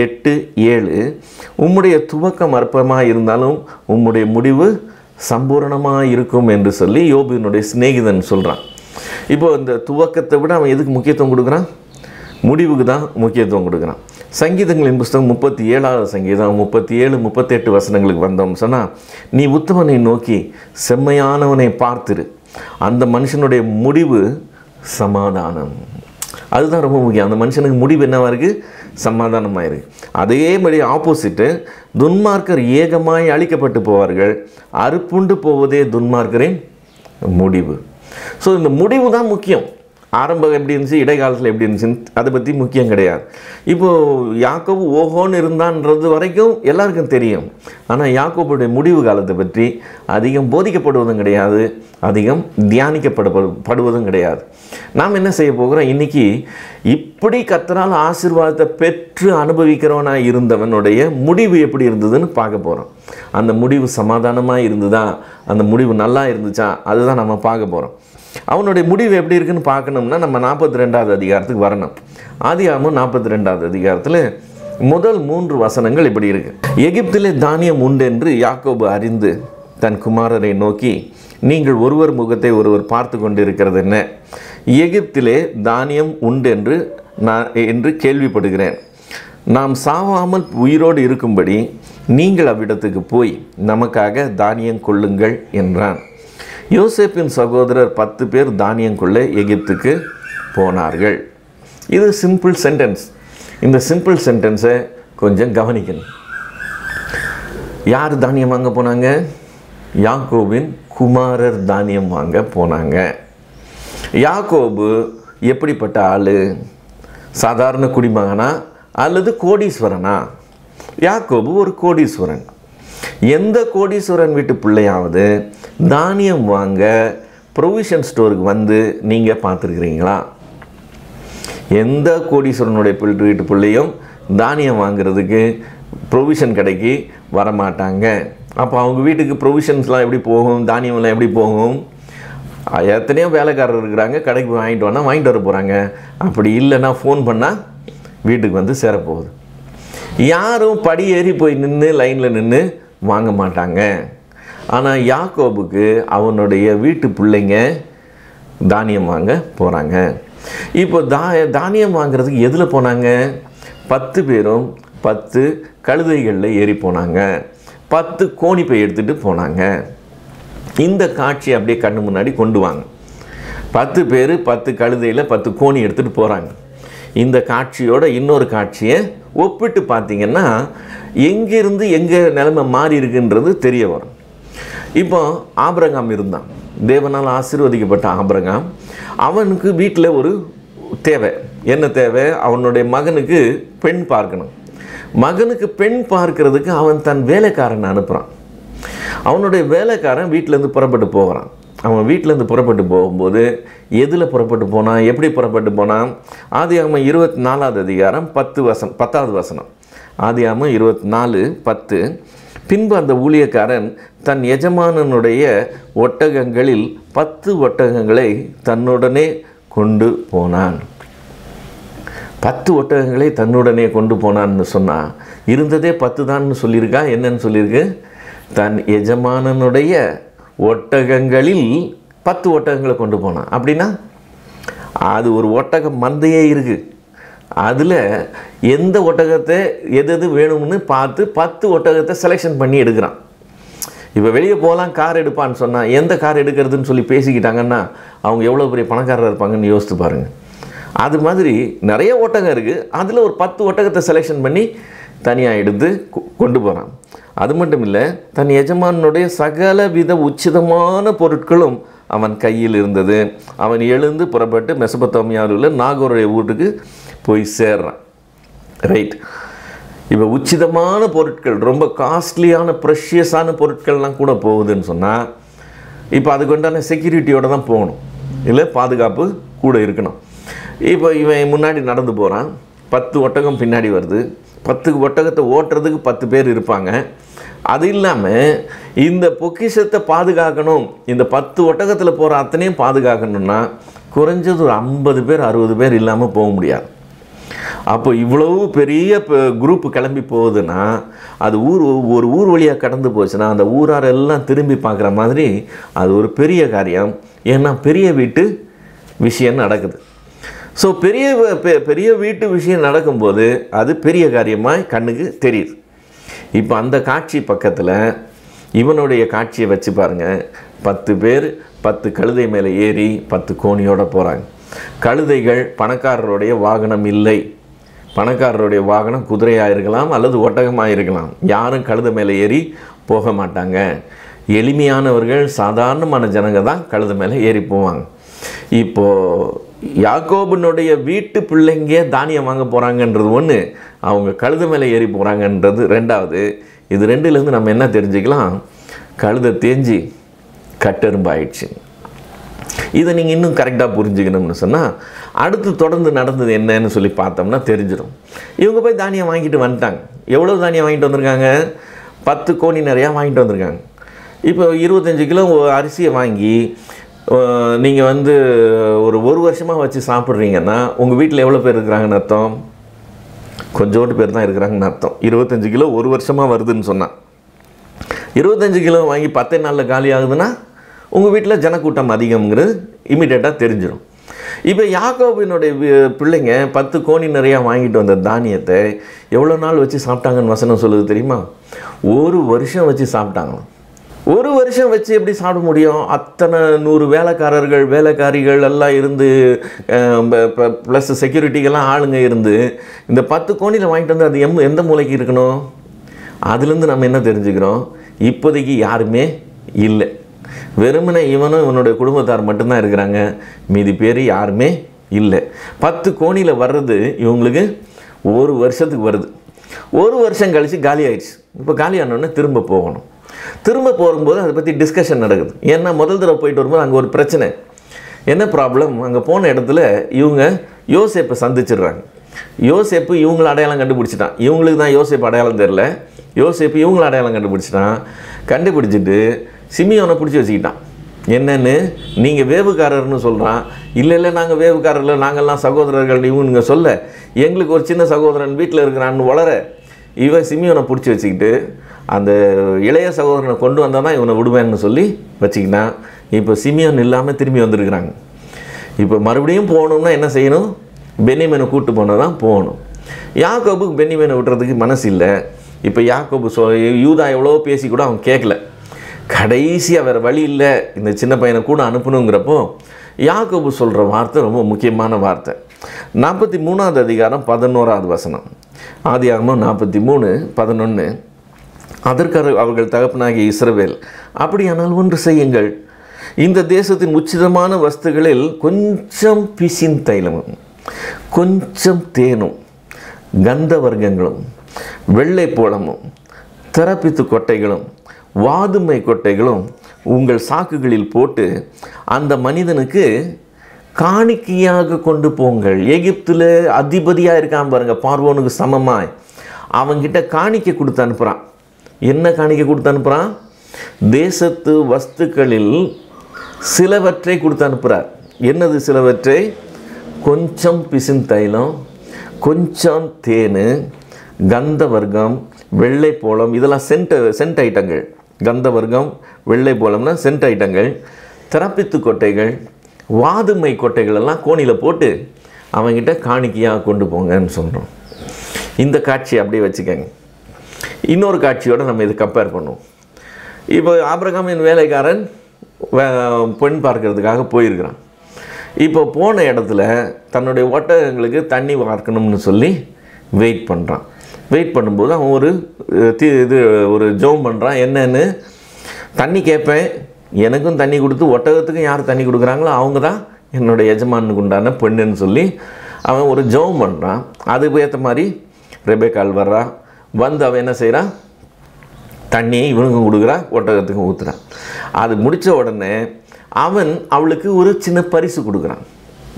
8:7 உம்முடைய துவக்கம் அற்பமாக இருந்தாலும் உம்முடைய முடிவு சம்பூரணமாக இருக்கும் என்று சொல்லி யோபுவினுடைய சிநேகிதன் சொல்கிறான். இப்போது இந்த துவக்கத்தை விட அவன் எதுக்கு முக்கியத்துவம் கொடுக்குறான்? முடிவுக்கு தான் முக்கியத்துவம் கொடுக்குறான். சங்கீதங்களின் புஸ்தகம் 37வது சங்கீதம் 37-38 வசனங்களுக்கு வந்தோம் சொன்னால், நீ உத்தமனை நோக்கி செம்மையானவனை பார்த்துரு, அந்த மனுஷனுடைய முடிவு சமாதானம். அதுதான் ரொம்ப முக்கியம். அந்த மனுஷனுக்கு முடிவு என்னவாக இருக்குது? சமாதானமாக இருக்குது. அதே மாதிரி ஆப்போசிட்டு, துன்மார்க்கர் ஏகமாய் அழிக்கப்பட்டு போவார்கள், அறுப்புண்டு போவதே துன்மார்க்கரின் முடிவு. ஸோ இந்த முடிவு தான் முக்கியம். ஆரம்பம் எப்படி இருந்துச்சு, இடைக்காலத்தில் எப்படி இருந்துச்சுன்னு அதை பற்றி முக்கியம் கிடையாது. இப்போது யாக்கோபு ஓஹோன்னு இருந்தான்றது வரைக்கும் எல்லாருக்கும் தெரியும். ஆனால் யாக்கோபுடைய முடிவு காலத்தை பற்றி அதிகம் போதிக்கப்படுவதும் கிடையாது, அதிகம் தியானிக்கப்படுவதும் கிடையாது. நாம் என்ன செய்ய போகிறோம்? இன்றைக்கி இப்படி கர்த்தரால் ஆசீர்வாதத்தை பெற்று அனுபவிக்கிறவனாக இருந்தவனுடைய முடிவு எப்படி இருந்ததுன்னு பார்க்க போகிறோம். அந்த முடிவு சமாதானமாக இருந்ததா, அந்த முடிவு நல்லா இருந்துச்சா, அதுதான் நம்ம பார்க்க போகிறோம். அவனுடைய முடிவு எப்படி இருக்குன்னு பார்க்கணும்னா நம்ம 42வது அதிகாரத்துக்கு வரணும். ஆதியாகமம் 42வது அதிகாரத்தில் முதல் 3 வசனங்கள் இப்படி இருக்கு. எகிப்திலே தானியம் உண்டென்று யாக்கோபு அறிந்து தன் குமாரரை நோக்கி, நீங்கள் ஒருவர் முகத்தை ஒருவர் பார்த்து கொண்டிருக்கிறது என்ன? எகிப்திலே தானியம் உண்டென்று என்று கேள்விப்படுகிறேன். நாம் சாவாமல் உயிரோடு இருக்கும்படி நீங்கள் அவ்விடத்துக்கு போய் நமக்காக தானியம் கொள்ளுங்கள் என்றான். யோசேப்பின் சகோதரர் 10 பேர் தானியம் கொள்ள எகிப்துக்கு போனார்கள். இது சிம்பிள் சென்டென்ஸ். இந்த சிம்பிள் சென்டென்ஸை கொஞ்சம் கவனிக்கணும். யார் தானியம் வாங்க போனாங்க? யாக்கோபின் குமாரர் தானியம் வாங்க போனாங்க. யாக்கோபு எப்படிப்பட்ட ஆள்? சாதாரண குடிமகனா அல்லது கோடீஸ்வரனா? யாக்கோபு ஒரு கோடீஸ்வரன். எந்த கோடீஸ்வரன் வீட்டு பிள்ளையாவது தானியம் வாங்க ப்ரொவிஷன் ஸ்டோருக்கு வந்து நீங்கள் பார்த்துருக்குறீங்களா? எந்த கோடீஸ்வரனுடைய வீட்டு பிள்ளையும் தானியம் வாங்கிறதுக்கு ப்ரொவிஷன் கடைக்கு வரமாட்டாங்க. அப்போ அவங்க வீட்டுக்கு ப்ரொவிஷன்ஸ்லாம் எப்படி போகும், தானியம்லாம் எப்படி போகும்? எத்தனையோ வேலைக்காரர் இருக்கிறாங்க, கடைக்கு வாங்கிட்டு வந்தால் வாங்கிட்டு வர போகிறாங்க. அப்படி இல்லைன்னா ஃபோன் பண்ணால் வீட்டுக்கு வந்து சேரப்போகுது. யாரும் படி ஏறி போய் நின்று லைனில் நின்று வாங்க மாட்டாங்க. ஆனால் யாக்கோபுக்கு அவனுடைய வீட்டு பிள்ளைங்க தானியம் வாங்க போகிறாங்க. இப்போ தானியம் வாங்கிறதுக்கு எதில் போனாங்க? 10 பேரும் 10 கழுதைகளில் ஏறி போனாங்க. 10 கோணிப்பை எடுத்துகிட்டு போனாங்க. இந்த காட்சி அப்படியே கண்ணு முன்னாடி கொண்டு வாங்க. 10 பேர் 10 கழுதையில் 10 கோணி எடுத்துகிட்டு போகிறாங்க. இந்த காட்சியோட இன்னொரு காட்சியை ஒப்பிட்டு பார்த்தீங்கன்னா எங்கேருந்து எங்கே நிலைமை மாறி இருக்குன்றது தெரிய வரும். இப்போ ஆபிரகாம் இருந்தான், தேவனால் ஆசீர்வதிக்கப்பட்ட ஆபிரகாம். அவனுக்கு வீட்டில் ஒரு தேவை. என்ன தேவை? அவனுடைய மகனுக்கு பெண் பார்க்கணும். மகனுக்கு பெண் பார்க்கறதுக்கு அவன் தன் வேலைக்காரனை அனுப்புகிறான். அவனுடைய வேலைக்காரன் வீட்டிலேருந்து புறப்பட்டு போகிறான். அவன் வீட்டிலேருந்து புறப்பட்டு போகும்போது எதில் புறப்பட்டு போனான், எப்படி புறப்பட்டு போனான்? ஆதியாகமம் 24வது அதிகாரம் 10வது வசனம். ஆதியாகமம் 24:10. பின்பு அந்த ஊழியக்காரன் தன் எஜமானனுடைய ஒட்டகங்களில் 10 ஒட்டகங்களை தன்னுடனே கொண்டு போனான். 10 ஒட்டகங்களை தன்னுடனே கொண்டு போனான்னு சொன்னால் இருந்ததே 10 தான்னு சொல்லியிருக்கா? என்னன்னு சொல்லியிருக்கு? தன் எஜமானனுடைய ஒட்டகங்களில் 10 ஒட்டகங்களை கொண்டு போனான். அப்படின்னா அது ஒரு ஒட்டகம் மந்தையே இருக்குது. அதில் எந்த ஒட்டகத்தை எது வேணும்னு பார்த்து 10 ஒட்டகத்தை செலெக்ஷன் பண்ணி எடுக்கிறான். இப்போ வெளியே போகலாம், கார் எடுப்பான்னு சொன்னால் எந்த கார் எடுக்கிறதுன்னு சொல்லி பேசிக்கிட்டாங்கன்னா அவங்க எவ்வளோ பெரிய பணக்காரராக இருப்பாங்கன்னு யோசித்து பாருங்கள். அது மாதிரி நிறைய ஒட்டகம் இருக்குது, அதில் ஒரு 10 ஒட்டகத்தை செலெக்ஷன் பண்ணி தனியாக எடுத்து கொண்டு போகிறான். அது மட்டும் இல்லை, தன் எஜமானுடைய சகல வித உச்சிதமான பொருட்களும் அவன் கையில் இருந்தது. அவன் எழுந்து புறப்பட்டு மெசபத்தோமியாவில் உள்ள நாகோருடைய வீட்டுக்கு போய் சேர்றான். ரைட். இப்போ உச்சிதமான பொருட்கள், ரொம்ப காஸ்ட்லியான ப்ரெஷியஸான பொருட்கள்லாம் கூட போகுதுன்னு சொன்னால் இப்போ அதுக்கு உண்டான செக்யூரிட்டியோடு தான் போகணும், இல்லை பாதுகாப்பு கூட இருக்கணும். இப்போ இவன் முன்னாடி நடந்து போகிறான், 10 ஒட்டகம் பின்னாடி வருது. 10 ஒட்டகத்தை ஓட்டுறதுக்கு 10 பேர் இருப்பாங்க. அது இல்லாமல் இந்த பொக்கிஷத்தை பாதுகாக்கணும், இந்த 10 ஒட்டகத்தில் போகிற அத்தனையும் பாதுகாக்கணும்னா குறைஞ்சது ஒரு 50 பேர் 60 பேர் இல்லாமல் போக முடியாது. அப்போ இவ்வளவு பெரிய குரூப்பு கிளம்பி போகுதுன்னா அது ஒரு ஊர் வழியாக கடந்து போச்சுன்னா அந்த ஊரார் எல்லாம் திரும்பி பார்க்குற மாதிரி அது ஒரு பெரிய காரியம். ஏன்னா பெரிய வீட்டு விஷயம் நடக்குது. ஸோ பெரிய வீட்டு விஷயம் நடக்கும்போது அது பெரிய காரியமாக கண்ணுக்கு தெரியுது. இப்போ அந்த காட்சி பக்கத்தில் இவனுடைய காட்சியை வச்சு பாருங்கள். 10 பேர் 10 கழுதை மேலே ஏறி 10 கோணியோடு போகிறாங்க. கழுதைகள் பணக்காரருடைய வாகனம் இல்லை. பணக்காரருடைய வாகனம் குதிரையாக இருக்கலாம் அல்லது ஒட்டகமாக இருக்கலாம். யாரும் கழுதை மேலே ஏறி போக மாட்டாங்க. எளிமையானவர்கள், சாதாரணமான ஜனங்க தான் கழுதை மேலே ஏறி போவாங்க. இப்போது யாக்கோபனுடைய வீட்டு பிள்ளைங்க தானியம் வாங்க போகிறாங்கன்றது ஒன்று, அவங்க கழுதை மேலே ஏறி போகிறாங்கன்றது ரெண்டாவது. இது ரெண்டுலேருந்து நம்ம என்ன தெரிஞ்சுக்கலாம்? கழுதை தேஞ்சி கட்டெரும்பாயிடுச்சு. இதை நீங்கள் இன்னும் கரெக்டாக புரிஞ்சுக்கணும்னு சொன்னால் அடுத்து தொடர்ந்து நடந்தது என்னன்னு சொல்லி பார்த்தோம்னா தெரிஞ்சிடும். இவங்க போய் தானியம் வாங்கிட்டு வந்துட்டாங்க. எவ்வளோ தானியம் வாங்கிட்டு வந்திருக்காங்க? 10 கோணி நிறையா வாங்கிட்டு வந்திருக்காங்க. இப்போ 25 கிலோ அரிசியை வாங்கி நீங்கள் ஒரு வருஷமாக வச்சு சாப்பிட்றீங்கன்னா உங்கள் வீட்டில் எவ்வளோ பேர் இருக்கிறாங்கன்னு அர்த்தம்? கொஞ்சோண்டு பேர் தான் இருக்கிறாங்கன்னு அர்த்தம். 25 கிலோ ஒரு வருஷமாக வருதுன்னு சொன்னால் 25 கிலோ வாங்கி 10 நாளில் காலி ஆகுதுன்னா உங்கள் வீட்டில் ஜனக்கூட்டம் அதிகம்ங்கிறது இமீடியட்டாக தெரிஞ்சிடும். இப்போ யாக்கோபினுடைய பிள்ளைங்க 10 கோணி நிறையா வாங்கிட்டு வந்த தானியத்தை எவ்வளோ நாள் வச்சு சாப்பிட்டாங்கன்னு வசனம் சொல்லுது தெரியுமா? ஒரு வருஷம் வச்சு சாப்பிட்டாங்களாம். ஒரு வருஷம் வச்சு எப்படி சாப்பிட முடியும்? அத்தனை 100 வேலைக்காரர்கள் வேலைக்காரிகள் எல்லாம் இருந்து ப்ளஸ் செக்யூரிட்டிக்கெல்லாம் ஆளுங்க இருந்து இந்த 10 கோணியில் வாங்கிட்டு வந்து அது எந்த மூலைக்கு இருக்கணும்? அதுலேருந்து நம்ம என்ன தெரிஞ்சுக்கிறோம்? இப்போதைக்கு யாருமே இல்லை. வெறுமனே இவனும் இவனுடைய குடும்பத்தார் மட்டும்தான் இருக்கிறாங்க. மீதி பேர் யாருமே இல்லை. 10 கோணியில் வர்றது இவங்களுக்கு ஒரு வருஷத்துக்கு வருது. ஒரு வருஷம் கழித்து காலி ஆயிடுச்சு. இப்போ காலி ஆனோடனே திரும்ப போகணும். திரும்ப போகும்போது அதை பற்றி டிஸ்கஷன் நடக்குது. ஏன்னா முதல் தடவை போயிட்டு வரும்போது அங்கே ஒரு பிரச்சனை. என்ன ப்ராப்ளம்? அங்கே போன இடத்துல இவங்க யோசேப்பை சந்திச்சிடுறாங்க. யோசேப்பு இவங்களை அடையாளம் கண்டுபிடிச்சிட்டான். இவங்களுக்கு தான் யோசேப்பு அடையாளம் தெரில. யோசேப்பு இவங்களை அடையாளம் கண்டுபிடிச்சிட்டான். கண்டுபிடிச்சிட்டு சிமியோனை பிடிச்சி வச்சுக்கிட்டான். என்னென்னு? நீங்கள் வேவுக்காரர்னு சொல்கிறான். இல்லை நாங்கள் வேவுக்காரர்கள், நாங்கள்லாம் சகோதரர்கள் இவனுங்க சொல்ல எங்களுக்கு ஒரு சின்ன சகோதரன் வீட்டில் இருக்கிறான்னு வளர இவன் சிமியோனை பிடிச்சி வச்சுக்கிட்டு அந்த இளைய சகோதரனை கொண்டு வந்தால் தான் இவனை விடுவேன்னு சொல்லி வச்சுக்கிட்டான். இப்போ சிமியோன் இல்லாமல் திரும்பி வந்திருக்கிறாங்க. இப்போ மறுபடியும் போகணுன்னா என்ன செய்யணும்? பென்னிமேனை கூப்பிட்டு போனால் தான் போகணும். யாக்கோபுக்கு பென்னிமேனை விட்டுறதுக்கு மனசு இல்லை. இப்போ யாக்கோபு யூதா எவ்வளோ பேசி கூட அவன் கேட்கல. கடைசியாக வேறு வழி இல்லை, இந்த சின்ன பையனை கூட அனுப்பணுங்கிறப்போ யாக்கோபு சொல்கிற வார்த்தை ரொம்ப முக்கியமான வார்த்தை. 43வது அதிகாரம் 11வது வசனம். ஆதியாகமம் 43:11. அதற்கு அவர்கள் தகப்பனாகிய இஸ்ரவேல், அப்படியானால் ஒன்று செய்யுங்கள், இந்த தேசத்தின் உச்சிதமான வஸ்துகளில் கொஞ்சம் பிசின் தைலமும் கொஞ்சம் தேனும் கந்த வர்க்கங்களும் வெள்ளை போளமும் தெரப்பித்து கொட்டைகளும் வாதுமை கொட்டைகளும் உங்கள் சாக்குகளில் போட்டு அந்த மனிதனுக்கு காணிக்கையாக கொண்டு போங்கள். எகிப்தில் அதிபதியாக இருக்கான் பாருங்கள், பார்வோனுக்கு சமமாய் அவங்கிட்ட காணிக்கை கொடுத்து அனுப்புகிறான். என்ன காணிக்கை கொடுத்து அனுப்புகிறான்? தேசத்து வஸ்துக்களில் சிலவற்றை கொடுத்து அனுப்புகிறார். என்னது சிலவற்றை? கொஞ்சம் பிசின் தைலம், கொஞ்சம் தேன், கந்த வர்க்கம், வெள்ளை போளம், இதெல்லாம் சென்ட் ஐட்டங்கள். கந்த வர்க்கம், வெள்ளை போளம்னா சென்ட் ஐட்டங்கள், திறப்பித்து கொட்டைகள், வாதுமை கொட்டைகள் எல்லாம் கோணியில் போட்டு அவங்ககிட்ட காணிக்கையாக கொண்டு போங்கன்னு சொல்கிறோம். இந்த காட்சி அப்படியே வச்சுக்கோங்க. இன்னொரு காட்சியோடு நம்ம இதை கம்பேர் பண்ணுவோம். இப்போ ஆபிரகாமின் வேலைக்காரன் பெண் பார்க்கறதுக்காக போயிருக்கிறான். இப்போ போன இடத்துல தன்னுடைய ஒட்டகங்களுக்கு தண்ணி வார்க்கணும்னு சொல்லி வெயிட் பண்ணுறான். வெயிட் பண்ணும்போது அவன் ஒரு ஜெபம் பண்ணுறான். என்னன்னு? தண்ணி கேட்பேன், எனக்கும் தண்ணி கொடுத்து ஒட்டகத்துக்கும் யார் தண்ணி கொடுக்குறாங்களோ அவங்க தான் என்னுடைய எஜமானுக்கு உண்டான பெண்ணுன்னு சொல்லி அவன் ஒரு ஜெபம் பண்ணுறான். அதுக்கு ஏற்ற மாதிரி ரெபேக்காள் வர்றா. வந்து அவன் என்ன செய்கிறான்? தண்ணியை இவனுக்கும் கொடுக்குறான், ஒட்டகத்துக்கும் ஊற்றுறான். அது முடித்த உடனே அவன் அவளுக்கு ஒரு சின்ன பரிசு கொடுக்குறான்.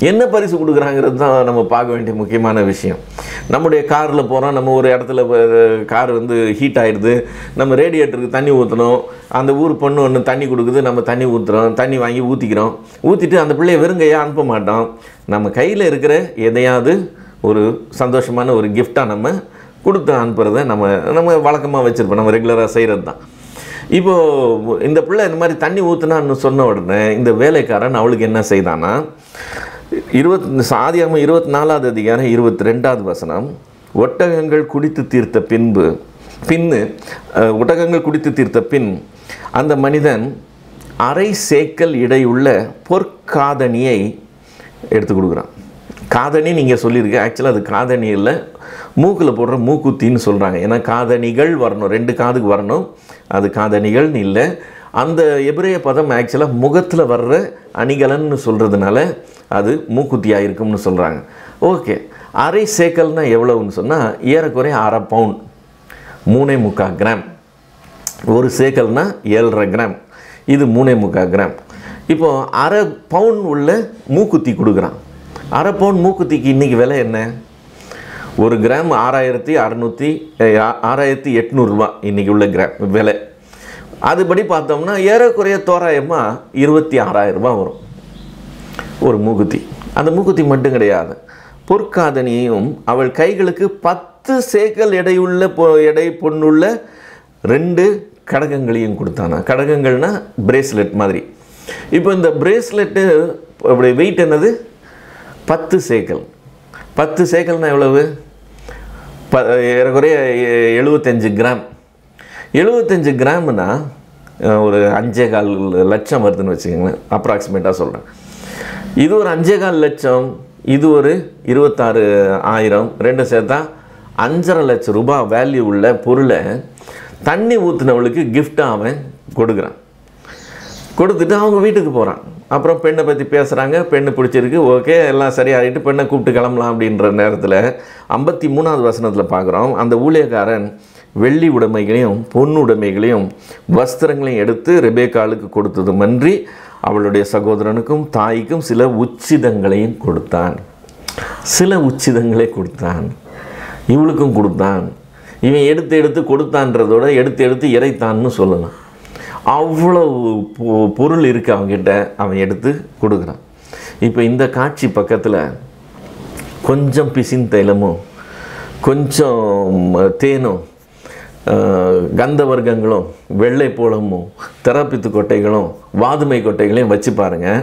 என்ன பரிசு கொடுக்குறாங்கிறது தான் நம்ம பார்க்க வேண்டிய முக்கியமான விஷயம். நம்முடைய காரில் போகிறோம், நம்ம ஒரு இடத்துல கார் ஹீட் ஆகிடுது, நம்ம ரேடியேட்டருக்கு தண்ணி ஊற்றணும். அந்த ஊர் பொண்ணு ஒன்று தண்ணி கொடுக்குது, நம்ம தண்ணி ஊற்றுறோம், தண்ணி வாங்கி ஊற்றிக்கிறோம். ஊற்றிட்டு அந்த பிள்ளையை வெறுங்கையாக அனுப்ப மாட்டோம். நம்ம கையில் இருக்கிற எதையாவது ஒரு சந்தோஷமான ஒரு கிஃப்டாக நம்ம கொடுத்து அனுப்புறதை நம்ம வழக்கமாக வச்சுருப்போம். நம்ம ரெகுலராக செய்கிறது தான். இப்போது இந்த பிள்ளை இந்த மாதிரி தண்ணி ஊற்றுனான்னு சொன்ன உடனே இந்த வேலைக்காரன் அவளுக்கு என்ன செய்தானா, ஆதியாகமம் 24வது அதிகாரம் 22வது வசனம், ஒட்டகங்கள் குடித்து தீர்த்த ஒட்டகங்கள் குடித்து தீர்த்த பின் அந்த மனிதன் அரை சேக்கல் இடையுள்ள பொற்காதணியை எடுத்து கொடுக்குறான். காதணி நீங்கள் சொல்லியிருக்கு, ஆக்சுவலாக அது காதணி இல்லை, மூக்கில் போடுற மூக்குத்தின்னு சொல்கிறாங்க. ஏன்னா காதணிகள் வரணும், 2 காதுக்கு வரணும், அது காதணிகள்னு இல்லை. அந்த எபிரேய பதம் ஆக்சுவலாக முகத்தில் வர்ற அணிகலன்னு சொல்கிறதுனால அது மூக்குத்தியாக இருக்கும்னு சொல்கிறாங்க. ஓகே, அரை சேக்கல்னால் எவ்வளவுன்னு சொன்னால் ஏறக்குறைய 1/2 பவுண்ட், 3.25 கிராம். ஒரு சேக்கல்னால் 7.5 கிராம், இது 3.25 கிராம். இப்போது 1/2 பவுண்ட் உள்ள மூக்குத்தி கொடுக்குறான். 1/2 பவுண்ட் மூக்குத்திக்கு இன்றைக்கி விலை என்ன? 1 கிராம் 6,800 ரூபா இன்றைக்கி உள்ள கிராம் விலை. அதுபடி பார்த்தோம்னா ஏறக்குறைய தோராயமாக 26,000 ரூபா வரும் ஒரு மூக்குத்தி. அந்த மூக்குத்தி மட்டும் கிடையாது, பொற்காதணியையும் அவள் கைகளுக்கு 10 சேக்கல் எடை பொண்ணுள்ள 2 கடகங்களையும் கொடுத்தானா. கடகங்கள்னா பிரேஸ்லெட் மாதிரி. இப்போ இந்த பிரேஸ்லெட்டு அப்படி வெயிட் என்னது? 10 சேக்கல். 10 சேக்கல்னால் எவ்வளவு? ஏறக்குறைய 75 கிராம். 75 கிராம்னா ஒரு 5.25 லட்சம் வருதுன்னு வச்சுக்கோங்களேன், அப்ராக்சிமேட்டாக சொல்கிறேன். இது ஒரு 5.25 லட்சம், இது ஒரு 26,000, 2 சேர்த்தா 5.5 லட்சம் ரூபாய் வேல்யூ உள்ள பொருளை தண்ணி ஊற்றுனவளுக்கு கிஃப்டாக அவன் கொடுக்குறான். கொடுத்துட்டு அவங்க வீட்டுக்கு போகிறான். அப்புறம் பெண்ணை பற்றி பேசுகிறாங்க, பெண்ணு பிடிச்சிருக்கு, ஓகே எல்லாம் சரியாகிட்டு பெண்ணை கூப்பிட்டு கிளம்பலாம் அப்படின்ற நேரத்தில் 53வது வசனத்தில் பார்க்குறோம், அந்த ஊழியக்காரன் வெள்ளி உடைமைகளையும் பொன் உடைமைகளையும் வஸ்திரங்களையும் எடுத்து ரெபேக்காளுக்கு கொடுத்ததுமன்றி அவளுடைய சகோதரனுக்கும் தாய்க்கும் சில உச்சிதங்களையும் கொடுத்தான். சில உச்சிதங்களை கொடுத்தான், இவளுக்கும் கொடுத்தான். இவன் எடுத்து கொடுத்தான்றதோட எடுத்து இறைத்தான்னு சொல்லலாம். அவ்வளவு பொருள் இருக்கு அவங்ககிட்ட, அவன் எடுத்து கொடுக்குறான். இப்போ இந்த காட்சி பக்கத்தில் கொஞ்சம் பிசின் தைலமும் கொஞ்சம் தேனும் கந்த வர்க்கங்களும் வெள்ளை போளமும் திறப்பித்து கொட்டைகளும் வாதுமை கொட்டைகளையும் வச்சு பாருங்கள்,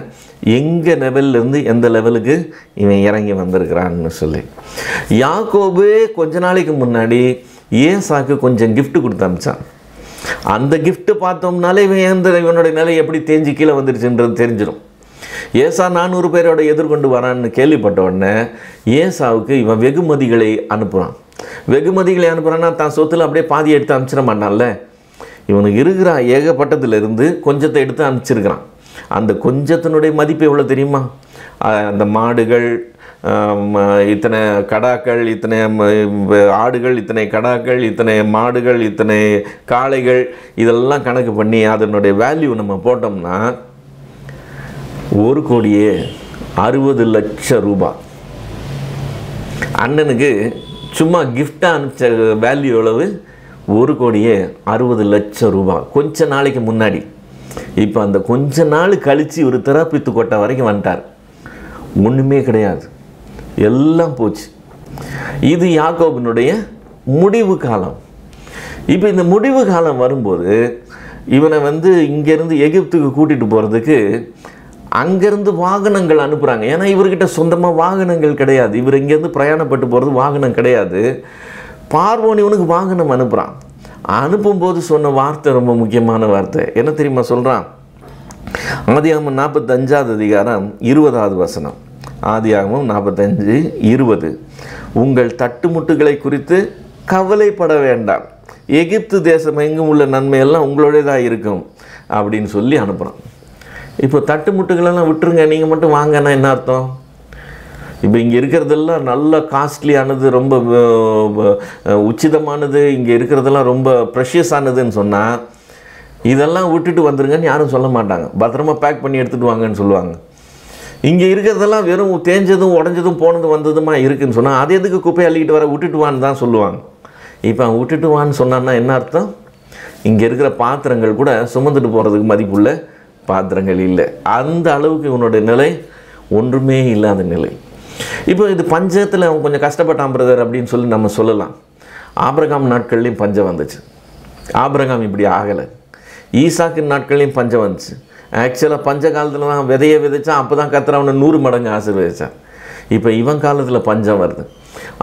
எங்கே லெவல்லேருந்து எந்த லெவலுக்கு இவன் இறங்கி வந்திருக்கிறான்னு சொல்லி. யாக்கோபு கொஞ்ச நாளைக்கு முன்னாடி ஏசாக்கு கொஞ்சம் கிஃப்ட் கொடுத்து அனுப்பிச்சான். அந்த கிஃப்ட்டு பார்த்தோம்னாலே இவனுடைய நிலை எப்படி தேஞ்சு கீழே வந்துருச்சுன்றது தெரிஞ்சிடும். ஏசா 400 பேரோட எதிர்கொண்டு வரான்னு கேள்விப்பட்ட உடனே ஏசாவுக்கு இவன் வெகுமதிகளை அனுப்புகிறான். வெகுமதிகளை அனுப்புகிறான்னா தான் சொத்தில் அப்படியே பாதி எடுத்து அனுப்பிச்சிட மாட்டான்ல. இவனுக்கு இருக்கிற ஏகப்பட்டத்திலிருந்து கொஞ்சத்தை எடுத்து அனுப்பிச்சிருக்கிறான். அந்த கொஞ்சத்தினுடைய மதிப்பு எவ்வளோ தெரியுமா? அந்த மாடுகள் இத்தனை கடாக்கள், இத்தனை ஆடுகள், இத்தனை கடாக்கள், இத்தனை மாடுகள், இத்தனை காளைகள், இதெல்லாம் கணக்கு பண்ணி அதனுடைய வேல்யூ நம்ம போட்டோம்னா 1,60,00,000 ரூபாய். அண்ணனுக்கு சும்மா கிஃப்டாக அனுப்பிச்ச வேல்யூ எவ்வளவு? 1,60,00,000 ரூபாய் கொஞ்ச நாளைக்கு முன்னாடி. இப்போ அந்த கொஞ்ச நாள் கழித்து ஒரு திறப்பித்து கொட்டை வரைக்கும் வந்துட்டார். ஒன்றுமே கிடையாது, எல்லாம் போச்சு. இது யாக்கோபினுடைய முடிவு காலம். இப்போ இந்த முடிவு காலம் வரும்போது இவனை இங்கேருந்து எகிப்துக்கு கூட்டிகிட்டு போகிறதுக்கு அங்கேருந்து வாகனங்கள் அனுப்புகிறாங்க. ஏன்னா இவர்கிட்ட சொந்தமாக வாகனங்கள் கிடையாது. இவர் இங்கேருந்து பிரயாணப்பட்டு போகிறது வாகனம் கிடையாது. பார்வோன் இவனுக்கு வாகனம் அனுப்புகிறான். அனுப்பும்போது சொன்ன வார்த்தை ரொம்ப முக்கியமான வார்த்தை. என்ன தெரியுமா சொல்கிறான்? ஆதியாகமம் 45 அதிகாரம் 20வது வசனம். ஆதியாகமம் 45:20. உங்கள் தட்டுமுட்டுகளை குறித்து கவலைப்பட வேண்டாம், எகிப்து தேசம் எங்கும் உள்ள நன்மையெல்லாம் உங்களோடதான் இருக்கும் அப்படின்னு சொல்லி அனுப்புகிறான். இப்போ தட்டுமுட்டுகளெல்லாம் விட்டுருங்க, நீங்கள் மட்டும் வாங்கன்னா என்ன அர்த்தம்? இப்போ இங்கே இருக்கிறதெல்லாம் நல்ல காஸ்ட்லியானது, ரொம்ப உச்சிதமானது, இங்கே இருக்கிறதெல்லாம் ரொம்ப ப்ரெஷியஸானதுன்னு சொன்னால் இதெல்லாம் விட்டுட்டு வந்துருங்கன்னு யாரும் சொல்ல மாட்டாங்க. பத்திரமா பேக் பண்ணி எடுத்துகிட்டு வாங்கன்னு சொல்லுவாங்க. இங்கே இருக்கிறதெல்லாம் வெறும் தேஞ்சதும் உடஞ்சதும் போனது வந்ததுமா இருக்குதுன்னு சொன்னால் அது எதுக்கு குப்பை அள்ளிக்கிட்டு வர, விட்டுட்டு வான்னு தான் சொல்லுவாங்க. இப்போ அவன் விட்டுட்டு வான்னு சொன்னான்னா என்ன அர்த்தம்? இங்கே இருக்கிற பாத்திரங்கள் கூட சுமந்துட்டு போகிறதுக்கு மதிப்புள்ள பாத்திரங்கள் இல்லை. அந்த அளவுக்கு இவனுடைய நிலை ஒன்றுமே இல்லாத நிலை. இப்போ இது பஞ்சத்தில் அவன் கொஞ்சம் கஷ்டப்பட்டான் பிரதர் அப்படின்னு சொல்லி நம்ம சொல்லலாம். ஆபிரகாம் நாட்கள்லேயும் பஞ்சம் வந்துச்சு. ஆபிரகாம் இப்படி ஆகலை. ஈசாக்கின் நாட்கள்லேயும் பஞ்சம் வந்துச்சு. ஆக்சுவலாக பஞ்ச காலத்தில் தான் விதையை விதைச்சான். அப்போ தான் கர்த்தர் அவனை 100 மடங்கு ஆசீர்வதிச்சான். இப்போ இவன் காலத்தில் பஞ்சம் வருது.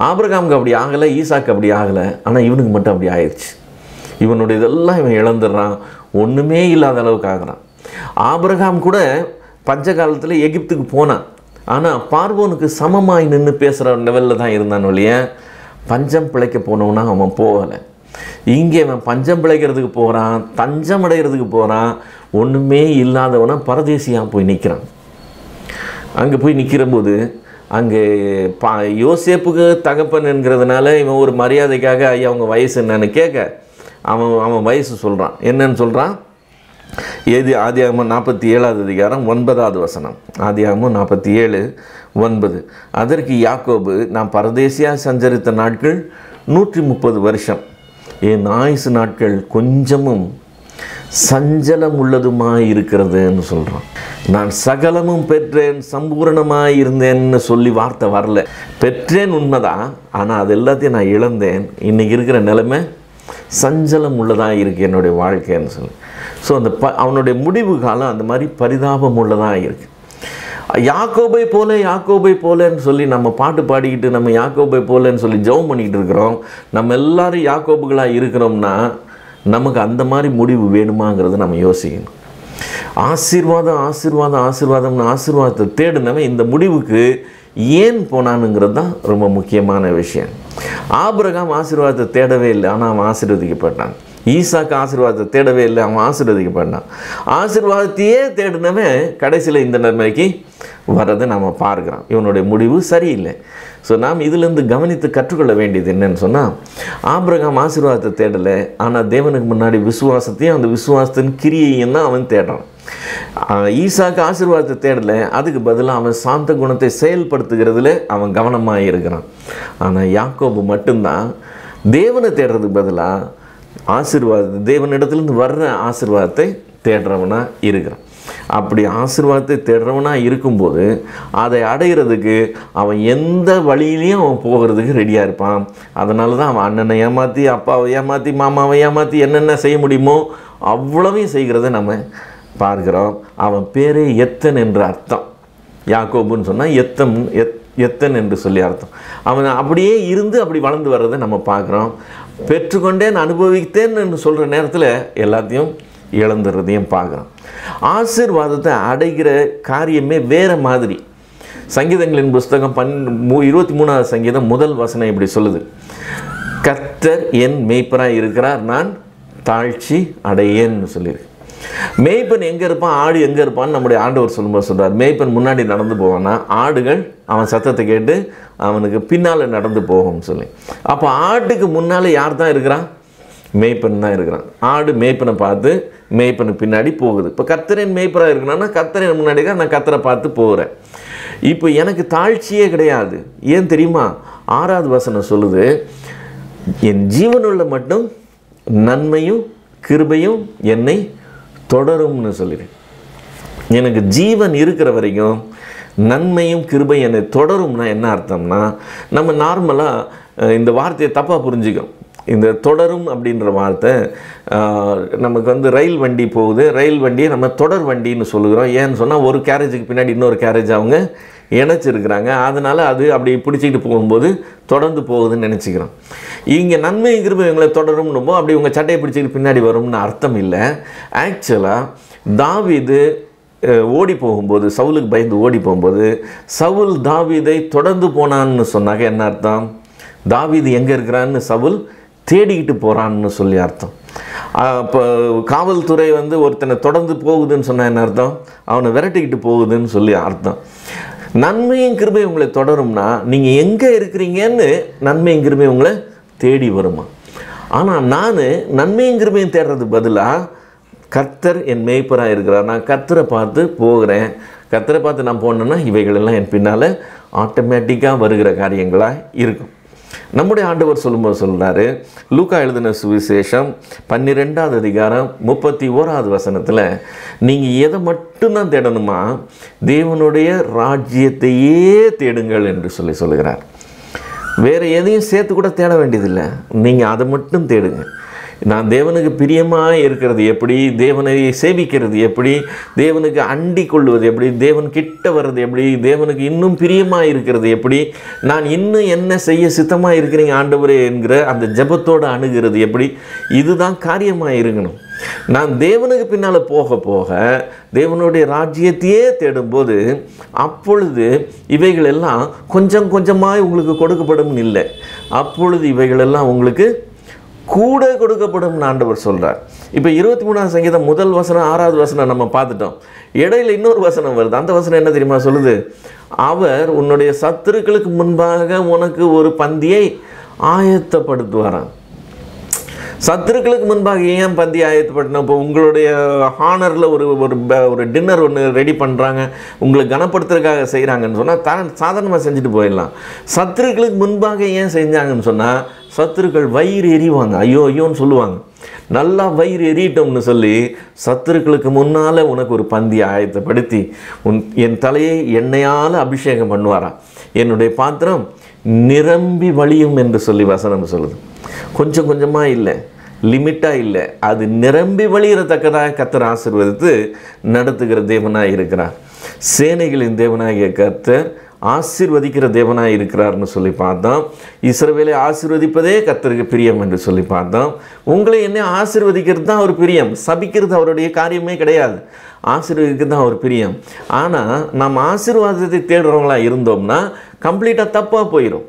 ஆபிரகாமுக்கு அப்படி ஆகலை, ஈசாக்கு அப்படி ஆகலை. ஆனால் இவனுக்கு மட்டும் அப்படி ஆயிடுச்சு. இவனுடைய இதெல்லாம் இவன் இழந்துடுறான், ஒன்றுமே இல்லாத அளவுக்கு ஆகிறான். ஆபிரகாம் கூட பஞ்ச காலத்தில் எகிப்துக்கு போனான். ஆனால் பார்வோனுக்கு சமமாய் நின்று பேசுகிற லெவலில் தான் இருந்தான் ஒழிய பஞ்சம் பிழைக்க போனவனா அவன் போகலை. இங்கே அவன் பஞ்சம் பிழைக்கிறதுக்கு போகிறான், தஞ்சம் அடைகிறதுக்கு போகிறான். ஒன்றுமே இல்லாதவனா பரதேசியாக போய் நிற்கிறான். அங்கே போய் நிற்கிற போது அங்கே யோசேப்புக்கு தகப்பன் என்கிறதுனால இவன் ஒரு மரியாதைக்காக ஐயா அவங்க வயசு என்னன்னு கேட்க அவன் வயசு சொல்கிறான். என்னன்னு சொல்கிறான்? ஆதியாகமம் 47வது அதிகாரம் 9வது வசனம். ஆதியாகமம் 47:9. அதற்கு யாக்கோபு, நான் பரதேசியாக சஞ்சரித்த நாட்கள் 130 வருஷம், என் ஆயுசு நாட்கள் கொஞ்சமும் சஞ்சலம் உள்ளதுமாய் இருக்கிறதுன்னு சொல்கிறான். நான் சகலமும் பெற்றேன், சம்பூரணமாக இருந்தேன்னு சொல்லி வார்த்தை வரல. பெற்றேன் உண்மைதான், ஆனால் அது எல்லாத்தையும் நான் இழந்தேன். இன்றைக்கி இருக்கிற நிலைமை சஞ்சலம் உள்ளதாக இருக்குது என்னுடைய வாழ்க்கைன்னு சொல்லி. ஸோ அந்த அவனுடைய முடிவு காலம் அந்த மாதிரி பரிதாபம் உள்ளதாக இருக்குது. யாக்கோபை போல யாக்கோபை போலன்னு சொல்லி நம்ம பாட்டு பாடிக்கிட்டு நம்ம யாக்கோபை போலன்னு சொல்லி ஜெபம் பண்ணிக்கிட்டு இருக்கிறோம். நம்ம எல்லாரும் யாக்கோபுகளாக இருக்கிறோம்னா நமக்கு அந்த மாதிரி முடிவு வேணுமாங்கிறத நம்ம யோசிக்கணும். ஆசீர்வாதம் ஆசீர்வாதம் ஆசீர்வாதம்னு ஆசீர்வாதத்தை தேடினவன் இந்த முடிவுக்கு ஏன் போனானுங்கிறது தான் ரொம்ப முக்கியமான விஷயம். ஆபிரகாம் ஆசீர்வாதத்தை தேடவே இல்லை, ஆனால் அவன் ஆசீர்வதிக்கப்பட்டான். ஈசாக்கு ஆசீர்வாதத்தை தேடவே இல்லை, அவன் ஆசீர்வதிக்கப்பட்டான். ஆசீர்வாதத்தையே தேடினவன் கடைசியில் இந்த நிலைமைக்கு வர்றதை நம்ம பார்க்குறோம். இவனுடைய முடிவு சரியில்லை. ஸோ நாம் இதிலேருந்து கவனித்து கற்றுக்கொள்ள வேண்டியது என்னன்னு சொன்னால், ஆபிரகாம் ஆசீர்வாதத்தை தேடலை, ஆனால் தேவனுக்கு முன்னாடி விசுவாசத்தையும் அந்த விசுவாசத்தின் கிரியையும் தான் அவன் தேடுறான். ஈசாக்கு ஆசீர்வாதத்தை தேடலை, அதுக்கு பதிலாக அவன் சாந்த குணத்தை செயல்படுத்துகிறதுல அவன் கவனமாக இருக்கிறான். ஆனால் யாக்கோபு மட்டும்தான் தேவனை தேடுறதுக்கு பதிலாக தேவனிடத்துலேருந்து வர்ற ஆசீர்வாதத்தை தேடுறவனாக இருக்கிறான். அப்படி ஆசீர்வாதத்தை தேடுறவனாக இருக்கும்போது அதை அடைகிறதுக்கு அவன் எந்த வழியிலையும் அவன் போகிறதுக்கு ரெடியாக இருப்பான். அதனால தான் அவன் அண்ணனை ஏமாற்றி, அப்பாவை ஏமாற்றி, மாமாவை ஏமாற்றி என்னென்ன செய்ய முடியுமோ அவ்வளவையும் செய்கிறத நம்ம பார்க்குறோம். அவன் பேரே எத்தன் என்ற அர்த்தம். யாக்கோபுன்னு சொன்னால் எத்தன் என்று சொல்லி அர்த்தம். அவன் அப்படியே இருந்து அப்படி வளர்ந்து வர்றதை நம்ம பார்க்குறோம். பெற்றுக்கொண்டேன், அனுபவித்தேன் என்று சொல்கிற நேரத்தில் எல்லாத்தையும் இழந்துறதையும் பார்க்குறோம். ஆசீர்வாதத்தை அடைகிற காரியமே வேறு மாதிரி. சங்கீதங்களின் புஸ்தகம் 23வது சங்கீதம் 1 வசனம் இப்படி சொல்லுது, கர்த்தர் என் மேய்ப்பராக இருக்கிறார், நான் தாழ்ச்சி அடையேன்னு சொல்லியிருக்கு. மேய்ப்பன் எங்கே இருப்பான், ஆடு எங்கே இருப்பான்னு நம்முடைய ஆண்டவர் சொல்லும்போது சொல்கிறார். மேய்ப்பன் முன்னாடி நடந்து போவான்னா ஆடுகள் அவன் சத்தத்தை கேட்டு அவனுக்கு பின்னால் நடந்து போகும்னு சொல்லி. அப்போ ஆட்டுக்கு முன்னால் யார் தான் இருக்கிறான்? மேய்ப்பன் தான் இருக்கிறான். ஆடு மேய்ப்பனை பார்த்து மேய்ப்பனுக்கு பின்னாடி போகுது. இப்போ கர்த்தரின் மேய்ப்பராக இருக்கணும்னா கர்த்தரின் முன்னாடி தான் நான் கர்த்தரை பார்த்து போகிறேன். இப்போ எனக்கு தாழ்ச்சியே கிடையாது. ஏன் தெரியுமா? 6வது வசனம் சொல்லுது, என் ஜீவனுள்ள மட்டும் நன்மையும் கிருபையும் என்னை தொடரும்னு சொல்லிடுறேன். எனக்கு ஜீவன் இருக்கிற வரைக்கும் நன்மையும் கிருபையும் என்னை தொடரும்னா என்ன அர்த்தம்னா, நம்ம நார்மலாக இந்த வார்த்தையை தப்பாக புரிஞ்சுக்கிறோம். இந்த தொடரும் அப்படின்ற வார்த்தை நமக்கு வந்து ரயில் வண்டி போகுது, ரயில் வண்டியை நம்ம தொடர் வண்டின்னு சொல்லுகிறோம். ஏன்னு சொன்னால் ஒரு கேரேஜுக்கு பின்னாடி இன்னொரு கேரேஜ் அவங்க இணைச்சிருக்கிறாங்க, அதனால் அது அப்படி பிடிச்சிக்கிட்டு போகும்போது தொடர்ந்து போகுதுன்னு நினச்சிக்கிறோம். இங்கே நன்மை கிருபை இவங்களை தொடரும்னுமோ அப்படி உங்கள் சட்டையை பிடிச்சிக்கிட்டு பின்னாடி வரும்னு அர்த்தம் இல்லை. ஆக்சுவலாக தாவீது ஓடி போகும்போது, சவுலுக்கு பயந்து ஓடி போகும்போது சவுல் தாவீதை தொடர்ந்து போனான்னு சொன்னாங்க. என்ன அர்த்தம்? தாவீது எங்கே இருக்கிறான்னு சவுல் தேடிக்கிட்டு போகிறான்னு சொல்லி அர்த்தம். இப்போ காவல்துறை வந்து ஒருத்தனை தொடர்ந்து போகுதுன்னு சொன்னால் என்ன அர்த்தம்? அவனை விரட்டிக்கிட்டு போகுதுன்னு சொல்லி அர்த்தம். நன்மையும் கிருபையும் உங்களை தொடரும்னா நீங்கள் எங்கே இருக்கிறீங்கன்னு நன்மையும் கிருபையும் உங்களை தேடி வருமா? ஆனால் நான் நன்மையும் கிருபையும் தேடுறது பதிலாக கர்த்தர் என் மேய்ப்பராக இருக்கிறார், நான் கர்த்தரை பார்த்து போகிறேன், கர்த்தரை பார்த்து நான் போனேன்னா இவைகளெல்லாம் என் பின்னால் ஆட்டோமேட்டிக்காக வருகிற காரியங்களாக இருக்கும். நம்முடைய ஆண்டவர் சொல்லும்போது சொல்கிறாரு, லூக்கா எழுதின சுவிசேஷம் 12வது அதிகாரம் 31வது வசனத்தில், நீங்கள் எதை மட்டும்தான் தேடணுமா? தேவனுடைய ராஜ்யத்தையே தேடுங்கள் என்று சொல்லுகிறார். வேறு எதையும் சேர்த்து கூட தேட வேண்டியதில்லை, நீங்கள் அதை மட்டும் தேடுங்க. நான் தேவனுக்கு பிரியமாக இருக்கிறது எப்படி, தேவனை சேவிக்கிறது எப்படி, தேவனுக்கு அண்டி கொள்வது எப்படி, தேவன் கிட்ட வர்றது எப்படி, தேவனுக்கு இன்னும் பிரியமாக இருக்கிறது எப்படி, நான் இன்னும் என்ன செய்ய சித்தமாக இருக்கிறீங்க ஆண்டவரே என்கிற அந்த ஜெபத்தோடு அணுகிறது எப்படி, இதுதான் காரியமாக இருக்கணும். நான் தேவனுக்கு பின்னால் போக போக தேவனுடைய ராஜ்யத்தையே தேடும்போது அப்பொழுது இவைகளெல்லாம் கொஞ்சம் கொஞ்சமாக உங்களுக்கு கொடுக்கப்படும் இல்லை, அப்பொழுது இவைகளெல்லாம் உங்களுக்கு கூட கொடுக்கப்படும் ஆண்டவர் சொல்கிறார். இப்போ 23ஆம் சங்கீதம் 1 வசனம் 6வது வசனம் நம்ம பார்த்துட்டோம். இடையில இன்னொரு வசனம் வருது. அந்த வசனம் என்ன தெரியுமா சொல்லுது? அவர் உன்னுடைய சத்துருக்களுக்கு முன்பாக உனக்கு ஒரு பந்தியை ஆயத்தப்படுத்துவாராம். சத்துருக்களுக்கு முன்பாக ஏன் பந்தி ஆயத்தப்படணும்? இப்போ உங்களுடைய ஹானரில் ஒரு டின்னர் ஒன்று ரெடி பண்ணுறாங்க, உங்களை கனப்படுத்துறதுக்காக செய்கிறாங்கன்னு சொன்னால் சாதாரணமாக செஞ்சுட்டு போயிடலாம். சத்துருக்களுக்கு முன்பாக ஏன் செஞ்சாங்கன்னு சொன்னால் சத்துருக்கள் வயிறு எறிவாங்க, ஐயோ ஐயோன்னு சொல்லுவாங்க. நல்லா வயிறு எறியட்டோம்னு சொல்லி சத்துருக்களுக்கு முன்னால் உனக்கு ஒரு பந்தியை ஆயத்தப்படுத்தி என் தலையை எண்ணெயால் அபிஷேகம் பண்ணுவாராம். என்னுடைய பாத்திரம் நிரம்பி வழியும் என்று சொல்லி வசனம் சொல்லுது. கொஞ்சம் கொஞ்சமாக இல்லை, லிமிட்டாக இல்லை, அது நிரம்பி வழியிறத்தக்கதாக கர்த்தர் ஆசீர்வதித்து நடத்துகிற தேவனாக இருக்கிறார். சேனைகளின் தேவனாகிய கர்த்தர் ஆசீர்வதிக்கிற தேவனாக இருக்கிறார்னு சொல்லி பார்த்தோம். இஸ்ரவேலை ஆசீர்வதிப்பதே கர்த்தருக்கு பிரியம் என்று சொல்லி பார்த்தோம். உங்களை என்ன ஆசீர்வதிக்கிறது தான் அவர் பிரியம், சபிக்கிறது அவருடைய காரியமே கிடையாது. ஆசீர்வதிக்கிறது தான் அவர் பிரியம். ஆனால் நம்ம ஆசீர்வாதத்தை தேடுறவங்களாக இருந்தோம்னா கம்ப்ளீட்டாக தப்பாக போயிடும்.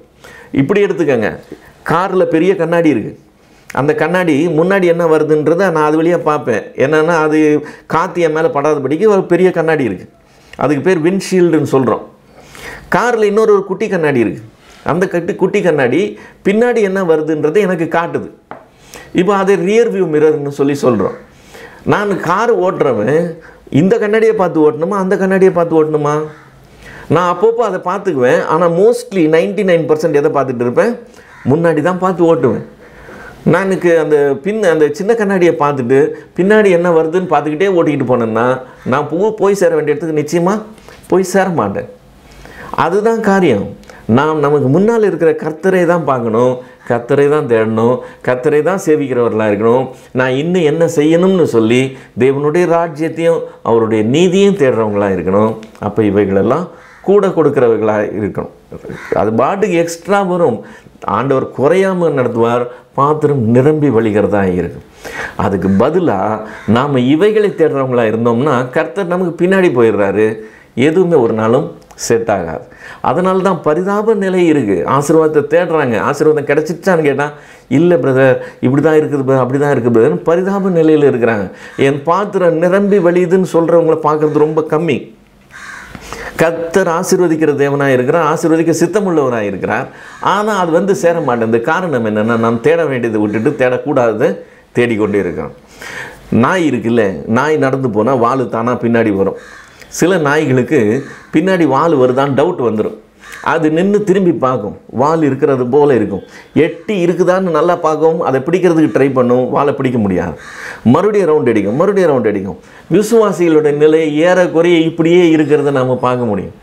இப்படி எடுத்துக்கங்க, காரில் பெரிய கண்ணாடி இருக்குது, அந்த கண்ணாடி முன்னாடி என்ன வருதுன்றதை நான் அது வழியாக பார்ப்பேன். என்னென்னா அது காற்று என் மேலே படாதபடிக்கு ஒரு பெரிய கண்ணாடி இருக்குது, அதுக்கு பேர் விண்ட்ஷீல்டுன்னு சொல்கிறோம். காரில் இன்னொரு குட்டி கண்ணாடி இருக்குது, அந்த குட்டி கண்ணாடி பின்னாடி என்ன வருதுன்றதை எனக்கு காட்டுது. இப்போ அதை ரியர் வியூ மிரர்னு சொல்கிறோம். நான் கார் ஓட்டுறவன் இந்த கண்ணாடியை பார்த்து ஓட்டணுமா அந்த கண்ணாடியை பார்த்து ஓட்டணுமா? நான் அப்பப்போ அதை பார்த்துக்குவேன். ஆனால் மோஸ்ட்லி 99% எதை பார்த்துட்டு இருப்பேன்? முன்னாடி தான் பார்த்து ஓட்டுவேன். நானுக்கு அந்த சின்ன கண்ணாடியை பார்த்துட்டு பின்னாடி என்ன வருதுன்னு பார்த்துக்கிட்டே ஓட்டிக்கிட்டு போனேன்னா நான் போய் சேர வேண்டிய இடத்துக்கு நிச்சயமாக போய் சேர மாட்டேன். அதுதான் காரியம். நமக்கு முன்னால் இருக்கிற கர்த்தரை தான் பார்க்கணும், கர்த்தரை தான் தேடணும், கர்த்தரை தான் சேவிக்கிறவர்களாக இருக்கணும். நான் இன்னும் என்ன செய்யணும்னு சொல்லி தேவனுடைய ராஜ்யத்தையும் அவருடைய நீதியும் தேடுறவங்களாக இருக்கணும். அப்போ இவைகளெல்லாம் கூட கொடுக்குறவர்களாக இருக்கணும். அது பாட்டுக்கு எக்ஸ்ட்ரா வரும், ஆண்டவர் குறையாமல் நடத்துவார், பாத்திரம் நிரம்பி வழிகிறதா இருக்கும். அதுக்கு பதிலாக நாம் இவைகளை தேடுறவங்களாக இருந்தோம்னா கர்த்தர் நமக்கு பின்னாடி போயிடுறாரு, எதுவுமே ஒரு நாளும் செட் ஆகாது. அதனால தான் பரிதாப நிலை இருக்குது. ஆசீர்வாதத்தை தேடுறாங்க, ஆசீர்வாதம் கிடச்சிச்சான்னு கேட்டால் இல்லை பிரதர் இப்படி தான் இருக்குது, அப்படி தான் இருக்குது பிரதர்னு பரிதாப நிலையில் இருக்கிறாங்க. என் பாத்திரம் நிரம்பி வழியுதுன்னு சொல்கிறவங்கள பார்க்குறது ரொம்ப கம்மி. கர்த்தர் ஆசீர்வதிக்கிற தேவனாக இருக்கிறார், ஆசீர்வதிக்க சித்தமுள்ளவராக இருக்கிறார். ஆனால் அது சேர மாட்டேங்குது. காரணம் என்னென்னா நாம் தேட வேண்டியதை விட்டுட்டு தேடக்கூடாது தேடிக்கொண்டே இருக்கிறோம். நாய் இருக்குல்ல, நாய் நடந்து போனால் வால் தானாக பின்னாடி வரும். சில நாய்களுக்கு பின்னாடி வால் வருதான்னு டவுட் வந்துடும். அது நின்று திரும்பி பார்க்கும், வால் இருக்கிறது போல இருக்கும். எட்டி இருக்குதான்னு நல்லா பார்க்கும், அதை பிடிக்கிறதுக்கு ட்ரை பண்ணும், வாழை பிடிக்க முடியாது. மறுபடியும் ரவுண்ட் அடிக்கும். விசுவாசிகளுடைய நிலை ஏறக்குறைய இப்படியே இருக்கிறத நம்ம பார்க்க முடியும்.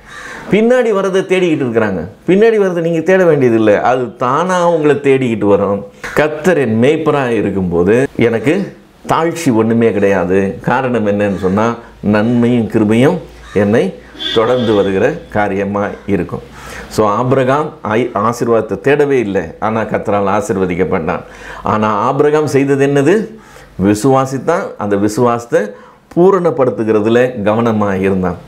பின்னாடி வர்றதை தேடிக்கிட்டு இருக்கிறாங்க. பின்னாடி வர்றதை நீங்கள் தேட வேண்டியதில்லை, அது தானாக உங்களை தேடிக்கிட்டு வரும். கர்த்தர் என் மேய்ப்பராக இருக்கும்போது எனக்கு தாழ்ச்சி ஒன்றுமே கிடையாது. காரணம் என்னன்னு சொன்னால், நன்மையும் கிருபையும் என்னை தொடர்ந்து வருகிற காரியமாக இருக்கும். ஸோ ஆபிரகாம் ஆசீர்வாதத்தை தேடவே இல்லை, ஆனால் கர்த்தரால் ஆசீர்வதிக்கப்பட்டான். ஆனால் ஆபிரகாம் செய்தது என்னது? விசுவாசித்தான். அந்த விசுவாசத்தை பூரணப்படுத்துகிறதுல கவனமாக இருந்தான்.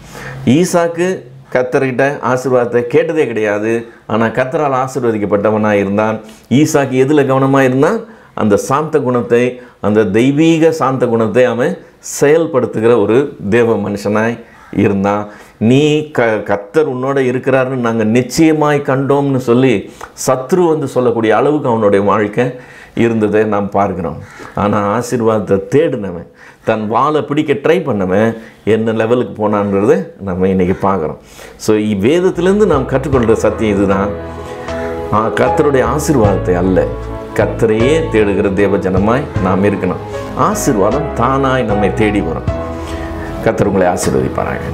ஈசாக்கு கர்த்தர்கிட்ட ஆசீர்வாதத்தை கேட்டதே கிடையாது, ஆனால் கர்த்தரால் ஆசீர்வதிக்கப்பட்டவனாக இருந்தான். ஈசாக்கு எதில் கவனமாக இருந்தான்? அந்த சாந்த குணத்தை, அந்த தெய்வீக சாந்த குணத்தை அவன் செயல்படுத்துகிற ஒரு தேவ மனுஷனாய் இருந்தான். நீ கர்த்தர் உன்னோட இருக்கிறாருன்னு நாங்கள் நிச்சயமாய் கண்டோம்னு சொல்லி சத்ரு வந்து சொல்லக்கூடிய அளவுக்கு அவனுடைய வாழ்க்கை இருந்ததை நாம் பார்க்கிறோம். ஆனால் ஆசீர்வாதத்தை தேடினவன், தன் வாழை பிடிக்க ட்ரை பண்ணவன் என்ன லெவலுக்கு போனான்றதை நம்ம இன்றைக்கி பார்க்குறோம். ஸோ வேதத்திலேருந்து நாம் கற்றுக்கொள்கிற சத்தியம் இதுதான். கர்த்தருடைய ஆசீர்வாதத்தை அல்ல, கர்த்தரையே தேடுகிற தேவ ஜனமாய் நாம் இருக்கணும். ஆசீர்வாதம் தானாய் நம்மை தேடி வரும். கர்த்தர் உங்களை ஆசீர்வதிப்பாராங்க.